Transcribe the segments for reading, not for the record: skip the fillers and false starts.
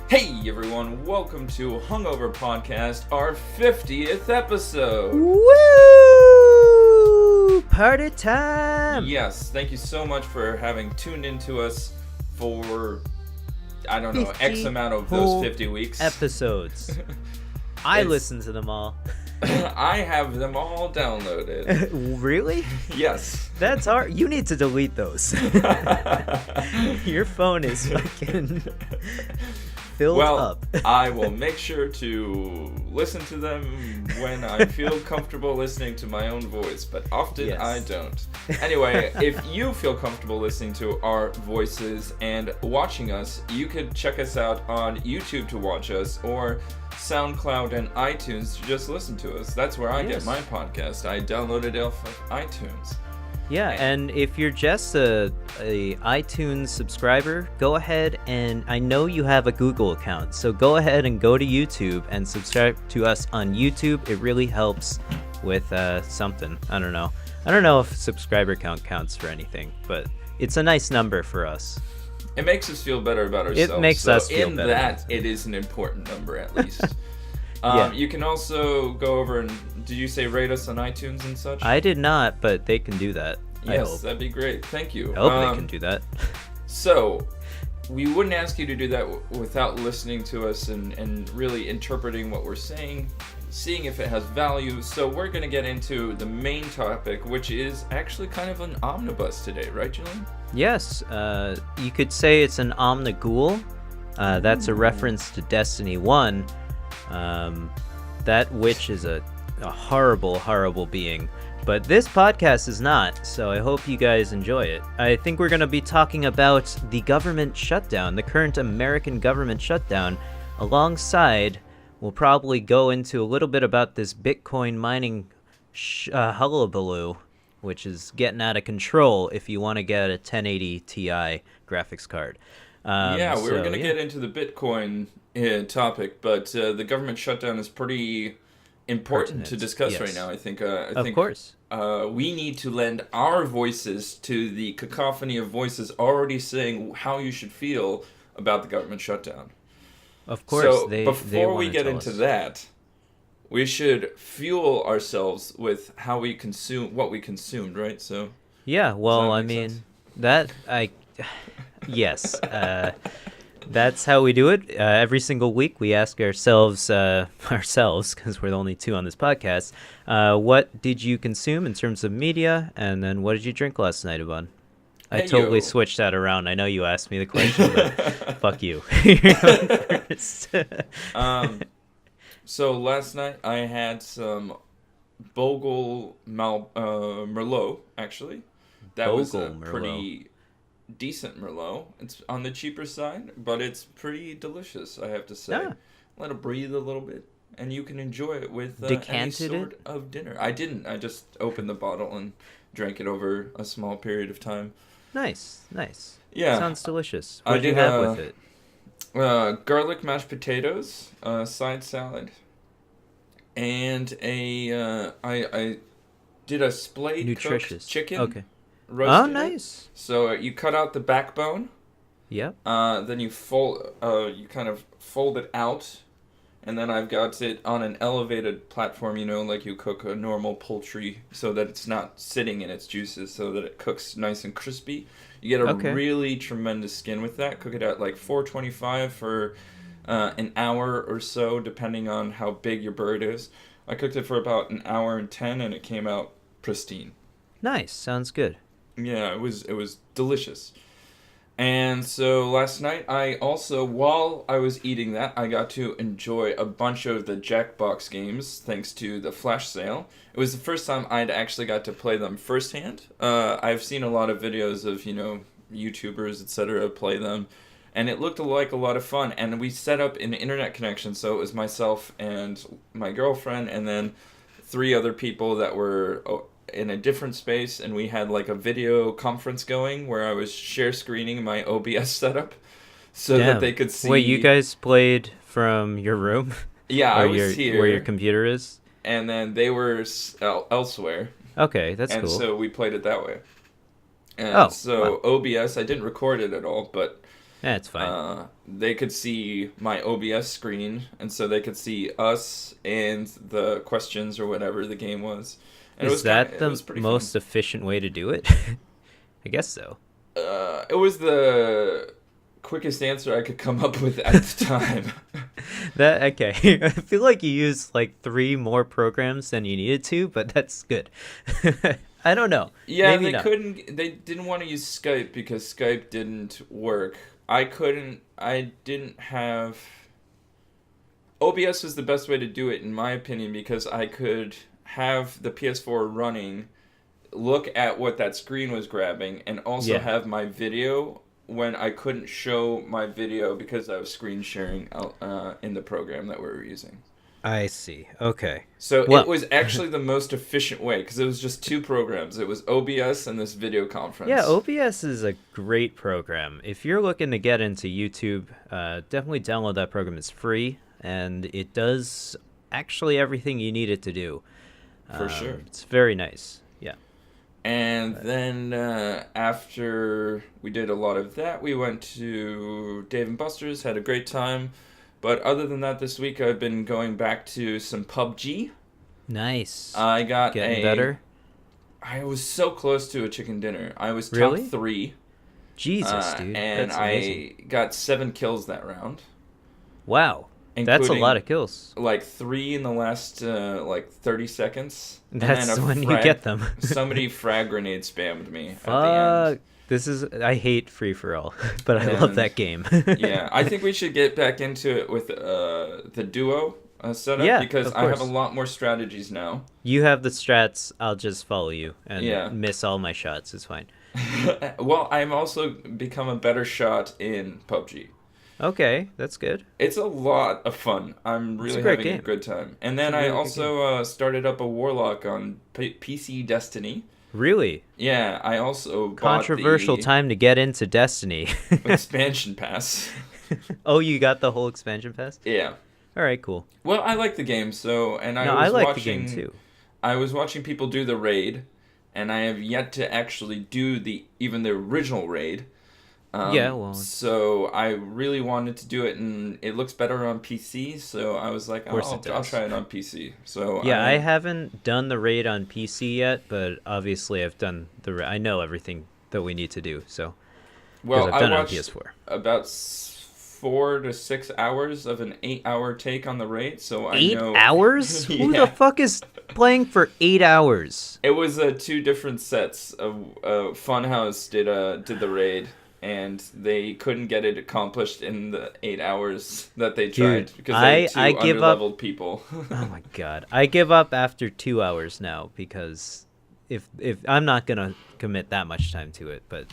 Hey everyone, welcome to Hungover Podcast, our 50th episode. Woo! Party time! Yes, thank you so much for having tuned into us for, I don't know, X amount of those 50 weeks. Episodes. I listen to them all. I have them all downloaded. Really? Yes. That's hard. You need to delete those. Your phone is fucking filled up. I will make sure to listen to them when I feel comfortable listening to my own voice, but often I don't. Anyway, if you feel comfortable listening to our voices and watching us, you could check us out on YouTube to watch us, or SoundCloud and iTunes to just listen to us. That's where I get my podcast. I download it off of iTunes. Yeah, and if you're just a iTunes subscriber, go ahead and I know you have a Google account, so go ahead and go to YouTube and subscribe to us on YouTube. It really helps with something. I don't know if subscriber count counts for anything, but it's a nice number for us. It makes us feel better about ourselves. It makes us feel better. In that, it is an important number at least. You can also go over and, did you say rate us on iTunes and such? I did not, but they can do that. Yes, that'd be great. Thank you. I hope they can do that. So, we wouldn't ask you to do that without listening to us and really interpreting what we're saying, seeing if it has value. So we're going to get into the main topic, which is actually kind of an omnibus today, right, Julien? Yes, you could say it's an omnighoul. That's a reference to Destiny 1. That witch is a horrible, horrible being. But this podcast is not, so I hope you guys enjoy it. I think we're going to be talking about the government shutdown, the current American government shutdown. Alongside, we'll probably go into a little bit about this Bitcoin mining hullabaloo, which is getting out of control if you want to get a 1080 Ti graphics card. We were going to get into the Bitcoin topic, but the government shutdown is pretty important to discuss right now. I think. Of course. We need to lend our voices to the cacophony of voices already saying how you should feel about the government shutdown. Of course. So before we get into that, we should fuel ourselves with how we consume what we consumed, right? So. Yeah. Well, I mean, yes. That's how we do it. Every single week we ask ourselves, because we're the only two on this podcast, what did you consume in terms of media, and then what did you drink last night, Ivan? I totally switched that around. I know you asked me the question, but fuck you. So last night I had some Bogle Merlot, actually. That was a pretty decent Merlot. It's on the cheaper side, but it's pretty delicious, I have to say. Let it breathe a little bit, and you can enjoy it with any sort of dinner. I didn't. I just opened the bottle and drank it over a small period of time. Nice. Yeah. Sounds delicious. What did you have with it? Garlic mashed potatoes, side salad, and I did a splayed cooked chicken. Okay. Roasted nice. So you cut out the backbone. Yep. Then you you kind of fold it out, and then I've got it on an elevated platform, like you cook a normal poultry, so that it's not sitting in its juices, so that it cooks nice and crispy. You get a really tremendous skin with that. Cook it at like 425 for an hour or so, depending on how big your bird is. I cooked it for about an hour and 10, and it came out pristine. Nice. Sounds good. Yeah, it was delicious. And so last night, while I was eating that, I got to enjoy a bunch of the Jackbox games, thanks to the flash sale. It was the first time I'd actually got to play them firsthand. I've seen a lot of videos of, YouTubers, etc. play them, and it looked like a lot of fun. And we set up an internet connection, so it was myself and my girlfriend, and then 3 other people that were in a different space, and we had like a video conference going where I was share screening my OBS setup so that they could see. Wait, you guys played from your room? Yeah, I was here. Where your computer is? And then they were elsewhere. Okay, that's cool. And so we played it that way. And OBS, I didn't record it at all, but That's fine. They could see my OBS screen, and so they could see us and the questions or whatever the game was. And Is that it the was pretty most fun. efficient way to do it? I guess so. It was the quickest answer I could come up with at the time. That okay. I feel like you used like 3 more programs than you needed to, but that's good. I don't know. Yeah, Maybe not. they didn't want to use Skype because Skype didn't work. I didn't have OBS was the best way to do it in my opinion because I could have the PS4 running, look at what that screen was grabbing, and also Yeah. have my video when I couldn't show my video because I was screen sharing out in the program that we were using. I see. Okay. So Well, it was actually the most efficient way because it was just 2 programs. It was OBS and this video conference. yeah, OBS is a great program. If you're looking to get into YouTube, definitely download that program. It's free, and it does actually everything you need it to do. For sure. It's very nice. Yeah. And then after we did a lot of that, we went to Dave and Buster's, had a great time. But other than that, this week I've been going back to some PUBG. Nice. I got Getting better. I was so close to a chicken dinner. I was top Really? 3. Jesus, dude. And That's amazing. I got 7 kills that round. Wow. That's a Including, lot of kills. Like 3 in the last 30 seconds. And That's then when you get them. somebody frag grenade spammed me at the Fuck. end. I hate free for all, but I love And- that game. Yeah, I think we should get back into it with the duo setup Yeah, because of I have a course. lot more strategies now. You have the strats, I'll just follow you and Yeah. miss all my shots. It's fine. Well, I'm also become a better shot in PUBG. Okay, that's good. It's a lot of fun. I'm really great having a game. good time. And then It's a I really good also started up a Warlock on PC Destiny. Really? Yeah, I also Controversial bought time to get into Destiny. the expansion pass. Oh, you got the whole expansion pass? Yeah. All right, cool. Well, I like the game, so and No, I I was like watching the game too. I was watching people do the raid, and I have yet to actually do even the original raid. Yeah, well, So I really wanted to do it, and it looks better on PC. So I was like, course I'll it does. try it on PC. So Yeah, I haven't done the raid on PC yet, but obviously I've done I know everything that we need to do, so because well, I've done I it on watched PS4. about 4 to 6 hours of an 8-hour take on the raid. So I 8 know hours? Who Yeah. the fuck is playing for 8 hours? It was 2 different sets of Funhouse did the raid, and they couldn't get it accomplished in the 8 hours that they tried Dude, because they had 2 I give up- underleveled people. Oh my god. I give up after 2 hours now because if I'm not going to commit that much time to it, but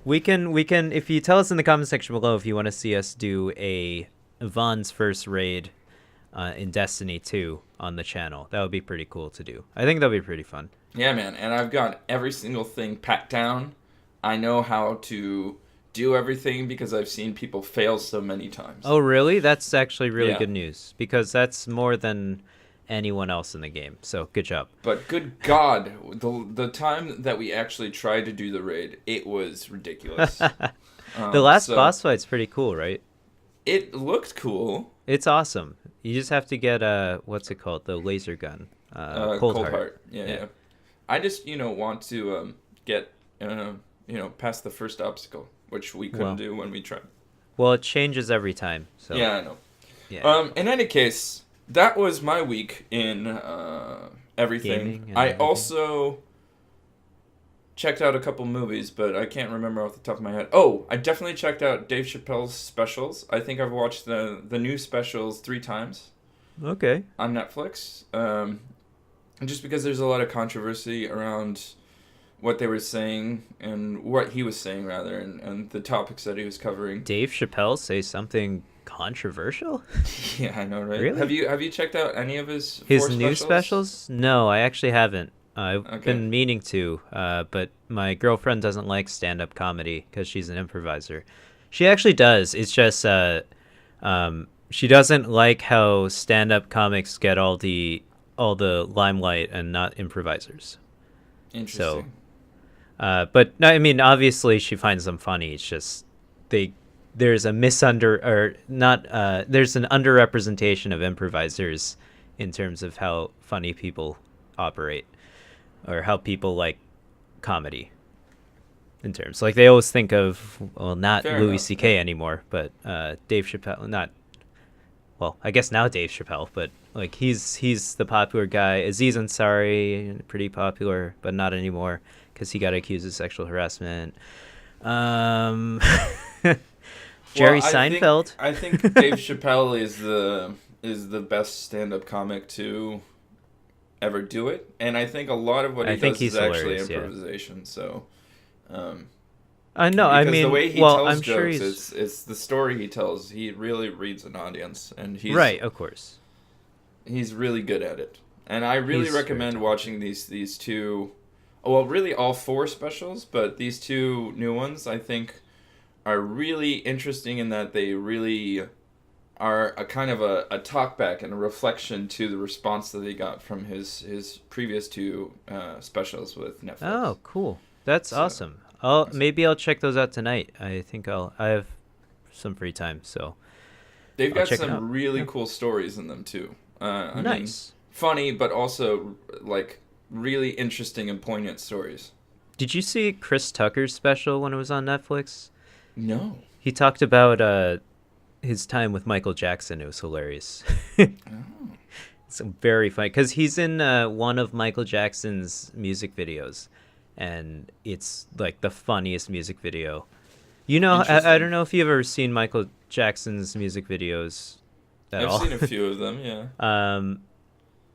we can if you tell us in the comment section below if you want to see us do a Vaughn's first raid in Destiny 2 on the channel. That would be pretty cool to do. I think that'd be pretty fun. Yeah, man, and I've got every single thing packed down. I know how to do everything because I've seen people fail so many times. Oh, really? That's actually really Yeah. good news because that's more than anyone else in the game. So, good job. But good God, the time that we actually tried to do the raid, it was ridiculous. The last boss fight's pretty cool, right? It looked cool. It's awesome. You just have to get what's it called? The laser gun. Cold Heart. Yeah. I just want to get past the first obstacle, which we couldn't do when we tried. Well, it changes every time. So Yeah, I know. Yeah. In any case, that was my week in everything. Gaming and I everything. also checked out a couple movies, but I can't remember off the top of my head. Oh, I definitely checked out Dave Chappelle's specials. I think I've watched the new specials 3 times Okay. on Netflix. Just because there's a lot of controversy around what they were saying and what he was saying rather, and the topics that he was covering. Dave Chappelle say something controversial? Yeah, I know, right? Really? Have you checked out any of his His 4 new specials? No, I actually haven't. I've Okay. been meaning to, but my girlfriend doesn't like stand-up comedy because she's an improviser. She actually does. It's just she doesn't like how stand-up comics get all the limelight and not improvisers. Interesting. But no, I mean, obviously she finds them funny. It's just they there's a there's an underrepresentation of improvisers in terms of how funny people operate or how people like comedy. In terms like they always think of not Fair Louis enough, C.K. yeah. anymore, but Dave Chappelle. Not well, I guess now Dave Chappelle, but like he's the popular guy. Aziz Ansari, pretty popular, but not anymore because he got accused of sexual harassment. Um, Jerry Well, Seinfeld. I think Dave Chappelle is the best stand-up comic to ever do it, and I think a lot of what I he think does he's is actually hilarious, yeah. improvisation. So, um, I know. I because the mean, way he well, tells I'm sure jokes, he's it's the story he tells. He really reads an audience, and right. Of course, he's really good at it. And I really He's very recommend talented. watching these two, well, really all four specials, but these two new ones I think are really interesting in that they really are a kind of a talkback and a reflection to the response that they got from his previous two specials with Netflix. Oh, cool. That's So awesome. Maybe I'll check those out tonight. I have some free time, so they've I'll got check it out. some really Yeah. cool stories in them too. I mean, Nice. funny, but also like really interesting and poignant stories. Did you see Chris Tucker's special when it was on Netflix? No. He talked about his time with Michael Jackson. It was hilarious. Oh. It's very funny because he's in one of Michael Jackson's music videos, and it's like the funniest music video. You know, I Interesting. don't know if you've ever seen Michael Jackson's music videos at I've all. seen a few of them, yeah.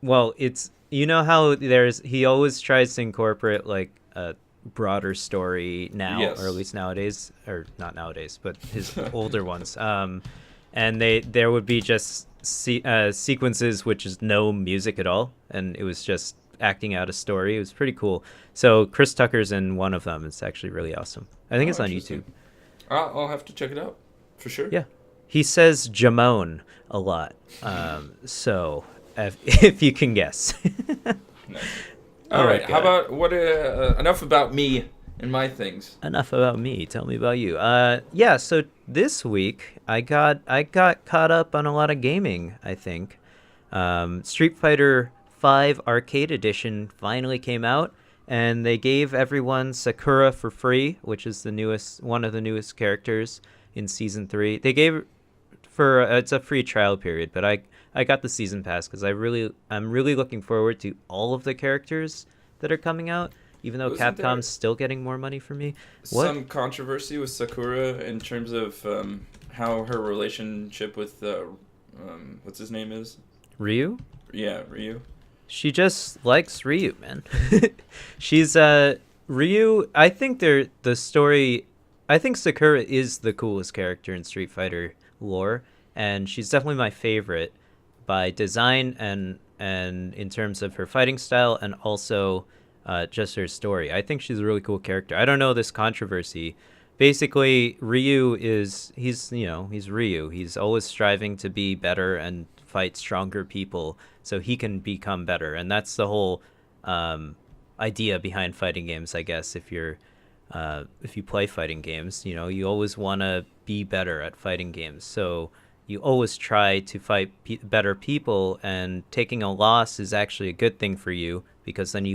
Well, it's you know how he always tries to incorporate like a broader story now, Yes. or at least nowadays, or not nowadays, but his older ones. And there would be just sequences which is no music at all, and it was just acting out a story. It was pretty cool. So Chris Tucker's in one of them. It's actually really awesome. I think Oh, it's on interesting. YouTube. I'll have to check it out for sure. Yeah, he says Jamone a lot. So if you can guess. Nice. All right. Okay. How about what? Enough about me and my things. Enough about me. Tell me about you. Yeah. So this week I got caught up on a lot of gaming. I think Street Fighter V Arcade Edition finally came out, and they gave everyone Sakura for free, which is one of the newest characters in Season 3. They gave for it's a free trial period, but I got the season pass because I'm really looking forward to all of the characters that are coming out. Even though Wasn't there Capcom's still getting more money from me. What? some controversy with Sakura in terms of how her relationship with what's his name is? Ryu? Yeah, Ryu. She just likes Ryu, man. She's Ryu. I think the story. I think Sakura is the coolest character in Street Fighter lore, and she's definitely my favorite by design and in terms of her fighting style, and also just her story. I think she's a really cool character. I don't know this controversy. Basically, he's Ryu. He's always striving to be better and fight stronger people so he can become better. And that's the whole idea behind fighting games, I guess. If you play fighting games, you always want to be better at fighting games. So you always try to fight better people, and taking a loss is actually a good thing for you because then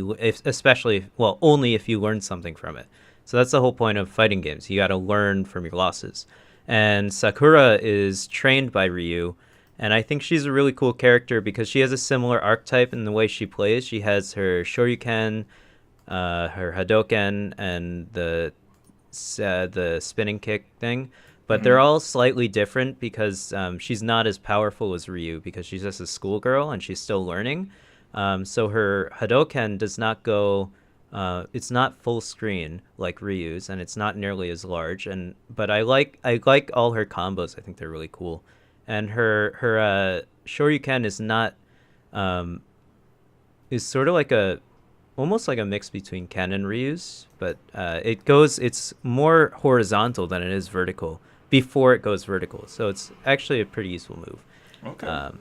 only if you learn something from it. So that's the whole point of fighting games. You got to learn from your losses. And Sakura is trained by Ryu, and I think she's a really cool character because she has a similar archetype in the way she plays. She has her Shoryuken, her Hadoken, and the spinning kick thing. But they're all slightly different because she's not as powerful as Ryu because she's just a schoolgirl and she's still learning. So her Hadoken does not go... it's not full screen like Ryu's, and it's not nearly as large. But I like all her combos. I think they're really cool. And her Shoryuken is not... is sort of like almost like a mix between Ken and Ryu's, but it's more horizontal than it is vertical before it goes vertical. So it's actually a pretty useful move. Okay.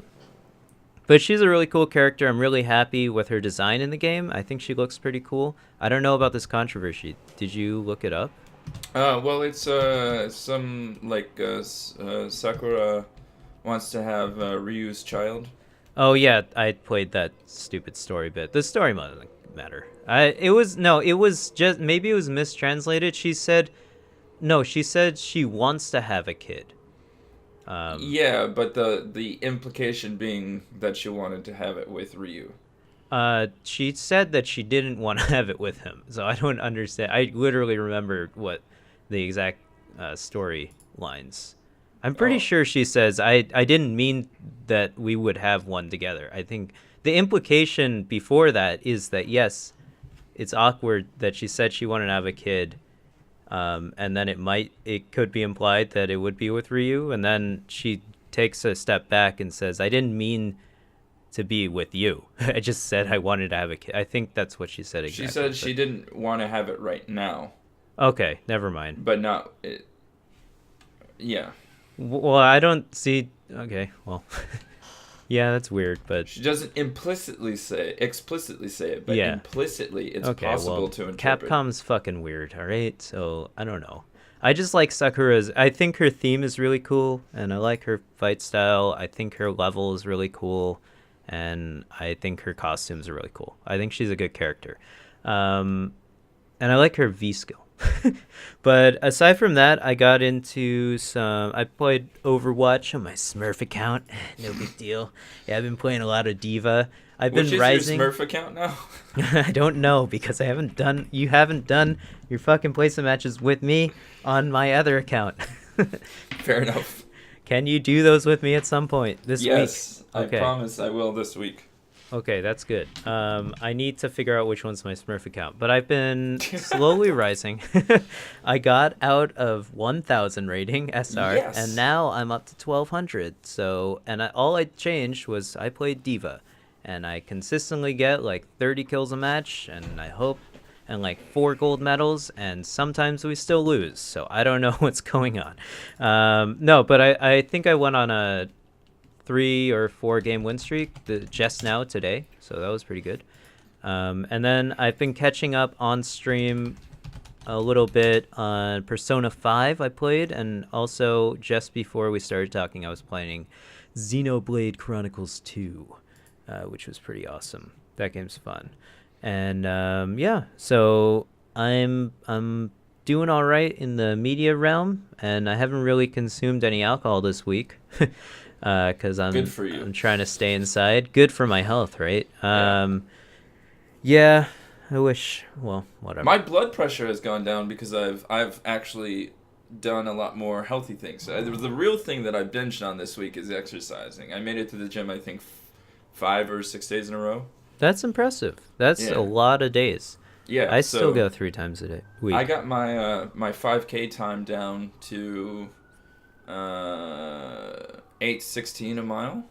But she's a really cool character. I'm really happy with her design in the game. I think she looks pretty cool. I don't know about this controversy. Did you look it up? Well, it's some like Sakura wants to have Ryu's child. Oh yeah, I played that stupid story bit. The story doesn't matter. It was just maybe it was mistranslated. She said no. She said she wants to have a kid. Um, Yeah, but the implication being that she wanted to have it with Ryu. she said that she didn't want to have it with him. So I don't understand. I literally remember what the exact story lines. I'm pretty Oh, sure she says I didn't mean that we would have one together. I think the implication before that is that yes, it's awkward that she said she wanted to have a kid, and then it could be implied that it would be with Ryu, and then she takes a step back and says I didn't mean to be with you. I just said I wanted to have a kid. I think that's what she said she exactly. said she didn't want to have it right now, Okay, never mind. but not. Yeah, Well, I don't see. Okay, well, yeah, that's weird, but she doesn't explicitly say it, but yeah. implicitly it's Okay, possible well, to interpret. Capcom's fucking weird, all right? So, I don't know. I just like Sakura's. I think her theme is really cool, and I like her fight style. I think her level is really cool, and I think her costumes are really cool. I think she's a good character. Um, and I like her V skill. But aside from that, I got into some. I played Overwatch on my Smurf account. No big deal. Yeah, I've been playing a lot of Diva. I've Which been is rising. your Smurf account now? I don't know because I haven't done. You haven't done your fucking placement matches with me on my other account. Fair enough. Can you do those with me at some point this week? Yes, Okay. I promise I will this week. Okay, that's good. I need to figure out which one's my Smurf account, but I've been slowly rising. I got out of 1,000 rating SR, Yes. and now I'm up to 1,200. So, all I changed was I played Diva, and I consistently get like 30 kills a match, and I hope, and like 4 gold medals, and sometimes we still lose. So I don't know what's going on. No, but I think I went on a 3 or 4 game win streak just now today, so that was pretty good. And then I've been catching up on stream a little bit on Persona 5 I played, and also just before we started talking I was playing Xenoblade Chronicles 2, which was pretty awesome. That game's fun. And yeah, so I'm doing all right in the media realm, and I haven't really consumed any alcohol this week. Because Good for you. I'm trying to stay inside. Good for my health, right? Yeah. Yeah, I wish. Well, whatever. My blood pressure has gone down because I've actually done a lot more healthy things. The real thing that I binged on this week is exercising. I made it to the gym, I think, 5 or 6 days in a row. That's impressive. That's Yeah. a lot of days. Yeah, I still so go 3 times a week. I got my 5K time down to 8:16 a mile.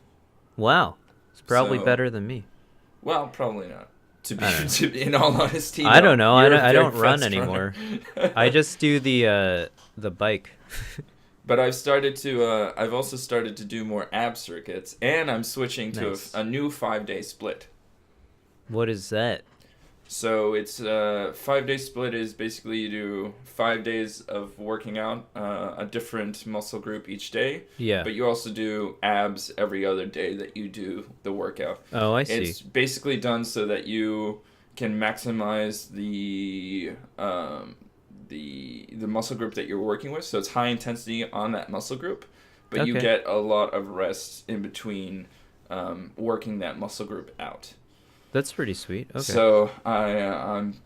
Wow, it's probably So- better than me. Well, probably not. I don't In all honesty, I don't no. know. You're a I very don't run fast anymore. runner. I just do the bike. But I've also started to do more ab circuits, and I'm switching to Nice. a new 5-day split. What is that? So it's 5-day split is basically you do 5 days of working out a different muscle group each day. Yeah. But you also do abs every other day that you do the workout. Oh, I see. It's basically done so that you can maximize the muscle group that you're working with. So it's high intensity on that muscle group, but you Okay. get a lot of rest in between working that muscle group out. That's pretty sweet. Okay. So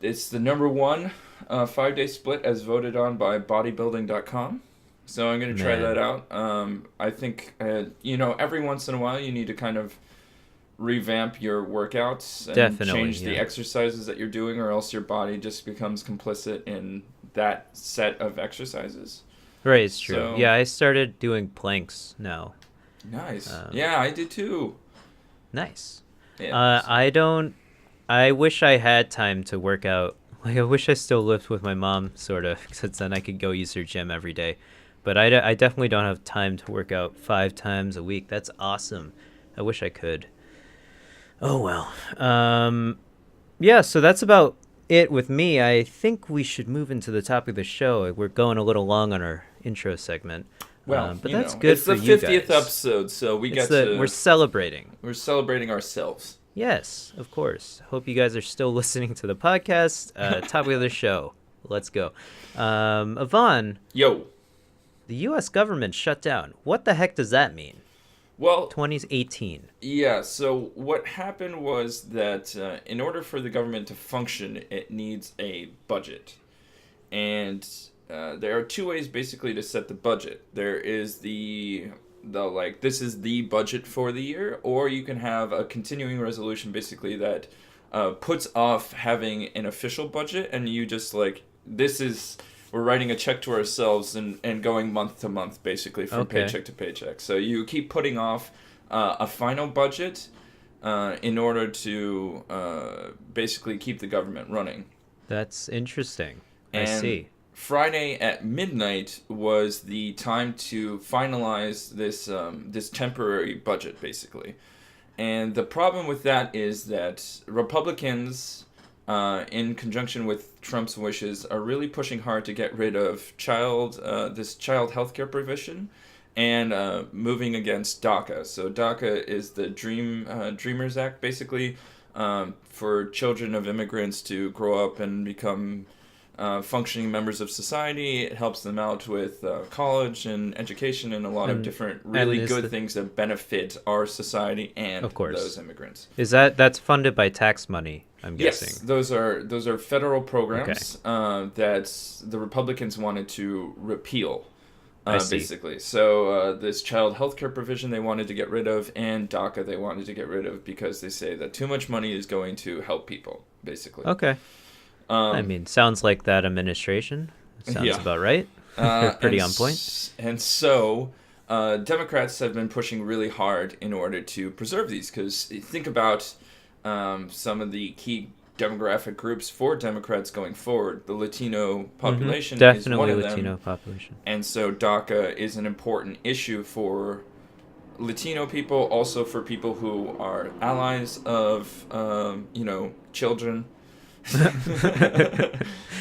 it's the number one 5-day split as voted on by bodybuilding.com. So I'm going to try Man. that out. I think, every once in a while you need to kind of revamp your workouts and Definitely, change the yeah. exercises that you're doing, or else your body just becomes complicit in that set of exercises. Right, it's true. So- Yeah, I started doing planks now. Nice. Yeah, I did too. Nice. Yeah. I wish I had time to work out. Like, I wish I still lived with my mom, sort of, because then I could go use her gym every day. But I definitely don't have time to work out 5 times a week. That's awesome. I wish I could. Oh, well. Yeah, so that's about it with me. I think we should move into the topic of the show. We're going a little long on our intro segment. Well, but that's good it's for the you 50th guys. episode, so We're celebrating. We're celebrating ourselves. Yes, of course. Hope you guys are still listening to the podcast. Topic of the show. Let's go. Ivan. Yo. The U.S. government shut down. What the heck does that mean? Well, 2018. Yeah, so what happened was that in order for the government to function, it needs a budget. And there are two ways basically to set the budget. There is the this is the budget for the year, or you can have a continuing resolution basically that puts off having an official budget, and you just we're writing a check to ourselves and going month to month basically from paycheck to paycheck. So you keep putting off a final budget in order to basically keep the government running. That's interesting. And I see. Friday at midnight was the time to finalize this temporary budget, basically. And the problem with that is that Republicans, in conjunction with Trump's wishes, are really pushing hard to get rid of this child healthcare provision and moving against DACA. So DACA is the Dreamers Act, basically, for children of immigrants to grow up and become functioning members of society. It helps them out with college and education and a lot of different really good things that benefit our society and those immigrants. Is that's funded by tax money, I'm guessing? Yes, those are federal programs that the Republicans wanted to repeal, basically. So this child health care provision they wanted to get rid of, and DACA they wanted to get rid of because they say that too much money is going to help people, basically. Okay. I mean, sounds like that administration. Sounds about right. Pretty on point. And so, Democrats have been pushing really hard in order to preserve these, because think about some of the key demographic groups for Democrats going forward. The Latino population is one of them. Definitely Latino population. And so DACA is an important issue for Latino people, also for people who are allies of, children.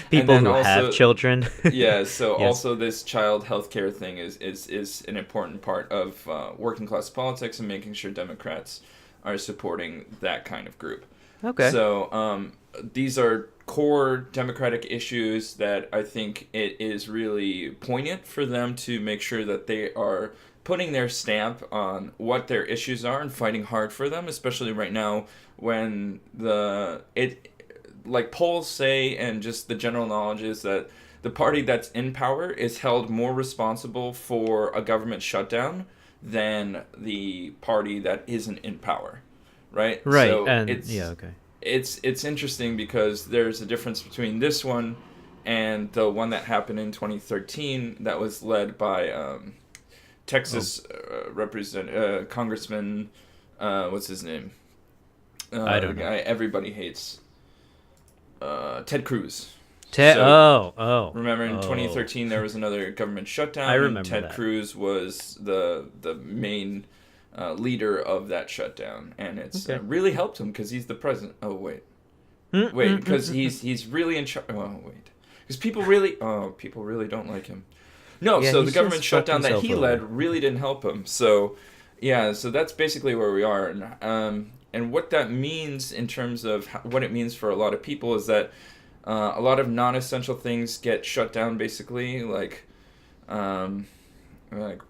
People who have children. Yeah, so yes. Also this child health care thing is an important part of working class politics and making sure Democrats are supporting that kind of group. Okay. So these are core Democratic issues that I think it is really poignant for them to make sure that they are putting their stamp on what their issues are and fighting hard for them, especially right now when like polls say, and just the general knowledge is that the party that's in power is held more responsible for a government shutdown than the party that isn't in power, right? Right, so and it's interesting because there's a difference between this one and the one that happened in 2013 that was led by Texas Congressman, what's his name? I don't know. Everybody hates. Ted Cruz. Remember in 2013 there was another government shutdown. I remember Ted that. Cruz was the main leader of that shutdown, and it's really helped him because he's the president. Oh wait, because he's really in charge. Oh wait, because people really don't like him. No, yeah, so the government shutdown that he led really didn't help him. So yeah, so that's basically where we are. And what that means in terms of what it means for a lot of people is that a lot of non-essential things get shut down, basically, like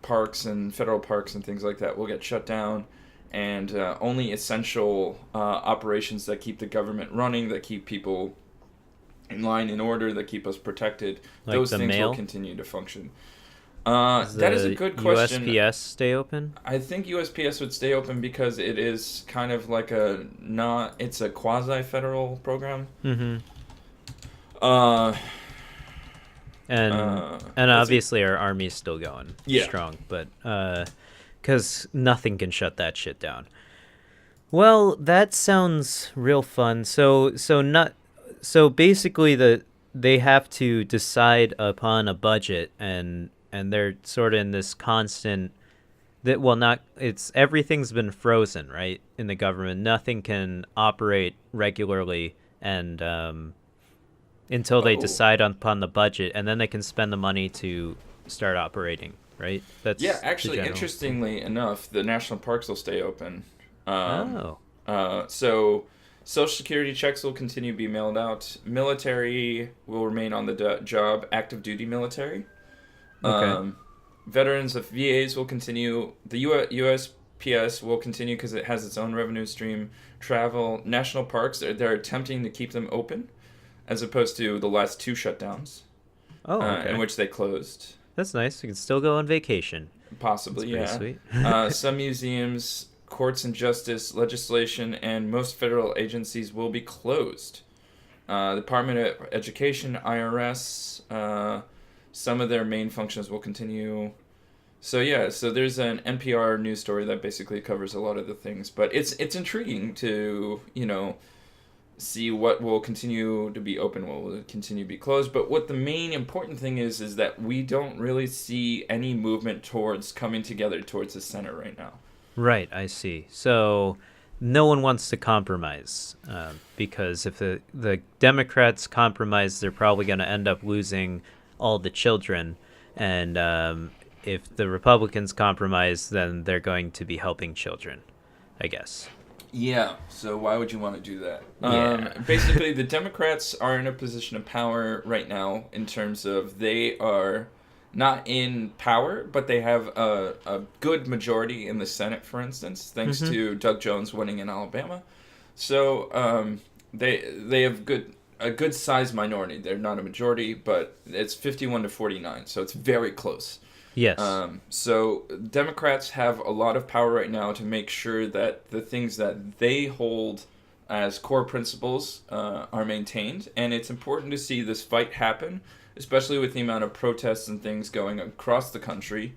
parks and federal parks and things like that will get shut down, and only essential operations that keep the government running, that keep people in line, in order, that keep us protected, like those things will continue to function. That is a good question. USPS stay open? I think USPS would stay open because it is kind of like it's a quasi-federal program. Mm-hmm. And obviously our army's still going strong, but because nothing can shut that shit down. Well, that sounds real fun. So basically they have to decide upon a budget, and they're sort of in this constant everything's been frozen, right, in the government. Nothing can operate regularly, and until they Oh. decide upon the budget, and then they can spend the money to start operating, right? That's Yeah, the actually, general. interestingly enough, the national parks will stay open. Oh, So Social Security checks will continue to be mailed out. Military will remain on the job. Active duty military. okay. Veterans of VAs will continue. The USPS will continue because it has its own revenue stream. Travel, national parks, they're attempting to keep them open, as opposed to the last two shutdowns, Oh, okay. in which they closed. That's nice. You can still go on vacation. Possibly, That's yeah. pretty sweet. Some museums, courts and justice, legislation, and most federal agencies will be closed. Department of Education, IRS, some of their main functions will continue. So yeah, so there's an NPR news story that basically covers a lot of the things, but it's intriguing to see what will continue to be open, what will continue to be closed. But what the main important thing is that we don't really see any movement towards coming together towards the center right now. Right, I see. So no one wants to compromise because if the Democrats compromise, they're probably going to end up losing all the children. And if the Republicans compromise, then they're going to be helping children, I guess. Yeah, so why would you want to do that? Yeah. Basically, the Democrats are in a position of power right now in terms of they are not in power, but they have a good majority in the Senate, for instance, thanks to Doug Jones winning in Alabama. So they have a good sized minority. They're not a majority, but it's 51-49, so it's very close. Yes. So Democrats have a lot of power right now to make sure that the things that they hold as core principles are maintained, and it's important to see this fight happen, especially with the amount of protests and things going across the country,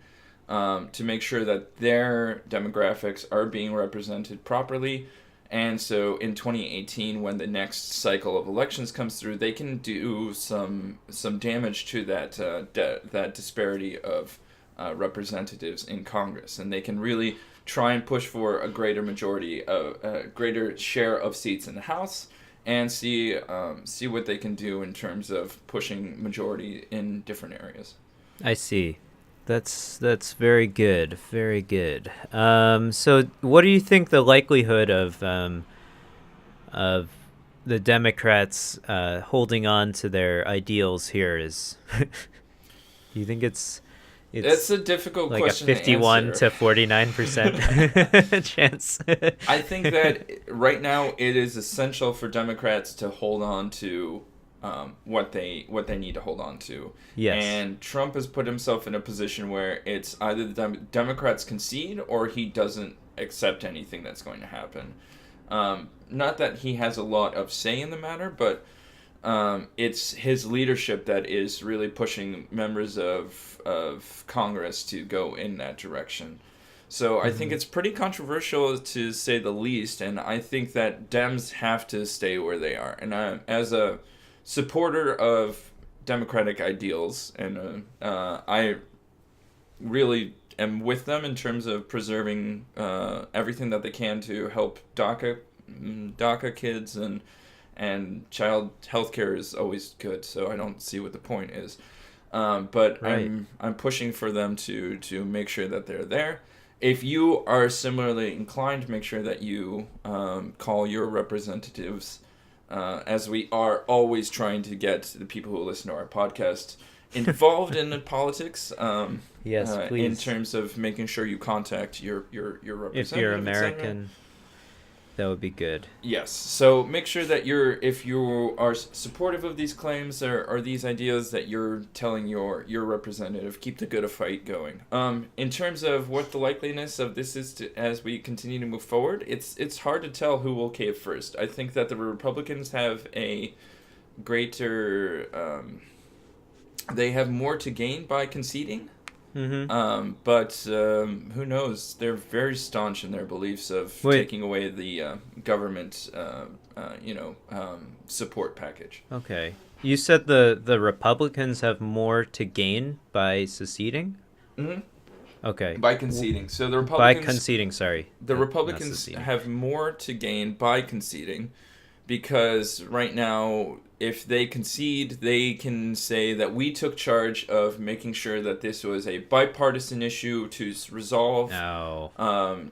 to make sure that their demographics are being represented properly. And so in 2018, when the next cycle of elections comes through, they can do some damage to that disparity of representatives in Congress, and they can really try and push for a greater majority, a greater share of seats in the House, and see what they can do in terms of pushing majority in different areas. I see. That's very good. Very good. So what do you think the likelihood of the Democrats holding on to their ideals here is? Do you think it's That's a difficult like question a 51 to answer. to 49% chance? I think that right now it is essential for Democrats to hold on to what they need to hold on to. Yes. And Trump has put himself in a position where it's either the Democrats concede or he doesn't accept anything that's going to happen. Not that he has a lot of say in the matter, but it's his leadership that is really pushing members of Congress to go in that direction. So I think it's pretty controversial to say the least, and I think that Dems have to stay where they are. And as a supporter of democratic ideals, and I really am with them in terms of preserving everything that they can to help DACA kids, and child healthcare is always good, so I don't see what the point is. But Right. I'm pushing for them to make sure that they're there. If you are similarly inclined, make sure that you call your representatives, as we are always trying to get the people who listen to our podcast involved in politics. Yes, please. In terms of making sure you contact your representative. If you're et cetera. American, that would be good. Yes. So make sure that if you are supportive of these claims or these ideas, that you're telling your representative, keep the good fight going. In terms of what the likeliness of this is as we continue to move forward, it's hard to tell who will cave first. I think that the Republicans have a greater they have more to gain by conceding. But who knows? They're very staunch in their beliefs of taking away the government, support package. Okay. You said the Republicans have more to gain by seceding? Mm-hmm. Okay. By conceding. So the By Republicans... conceding, sorry. The Not Republicans seceding. have more to gain by conceding, because right now if they concede, they can say that we took charge of making sure that this was a bipartisan issue resolve No.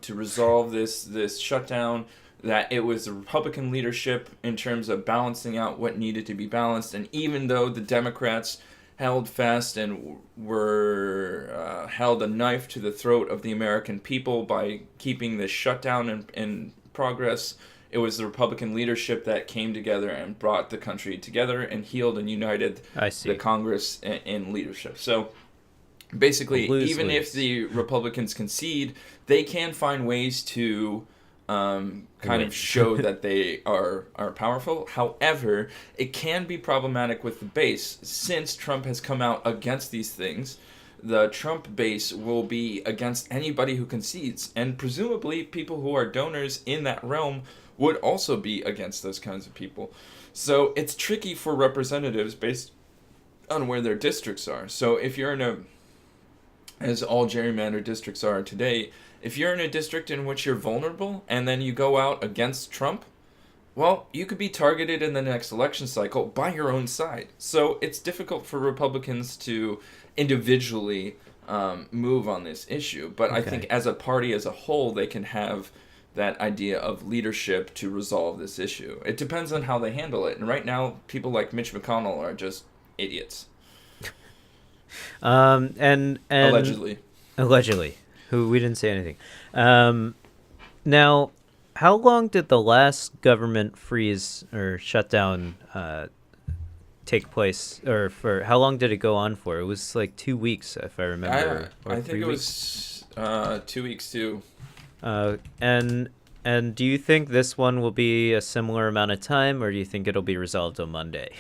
to resolve this shutdown. That it was the Republican leadership in terms of balancing out what needed to be balanced, and even though the Democrats held fast and were held a knife to the throat of the American people by keeping this shutdown in progress, it was the Republican leadership that came together and brought the country together and healed and united the Congress in leadership. So basically, even if the Republicans concede, they can find ways to kind of show that they are powerful. However, it can be problematic with the base. Since Trump has come out against these things, the Trump base will be against anybody who concedes. And presumably, people who are donors in that realm would also be against those kinds of people. So it's tricky for representatives based on where their districts are. So if you're as all gerrymandered districts are today, if you're in a district in which you're vulnerable and then you go out against Trump, well, you could be targeted in the next election cycle by your own side. So it's difficult for Republicans to individually move on this issue. But I think as a party as a whole, they can have that idea of leadership to resolve this issue. It depends on how they handle it. And right now, people like Mitch McConnell are just idiots. And allegedly, who we didn't say anything. Now, how long did the last government freeze or shutdown take place, or for how long did it go on for? It was like 2 weeks, if I remember. I think it was 2 weeks too. And do you think this one will be a similar amount of time, or do you think it'll be resolved on Monday?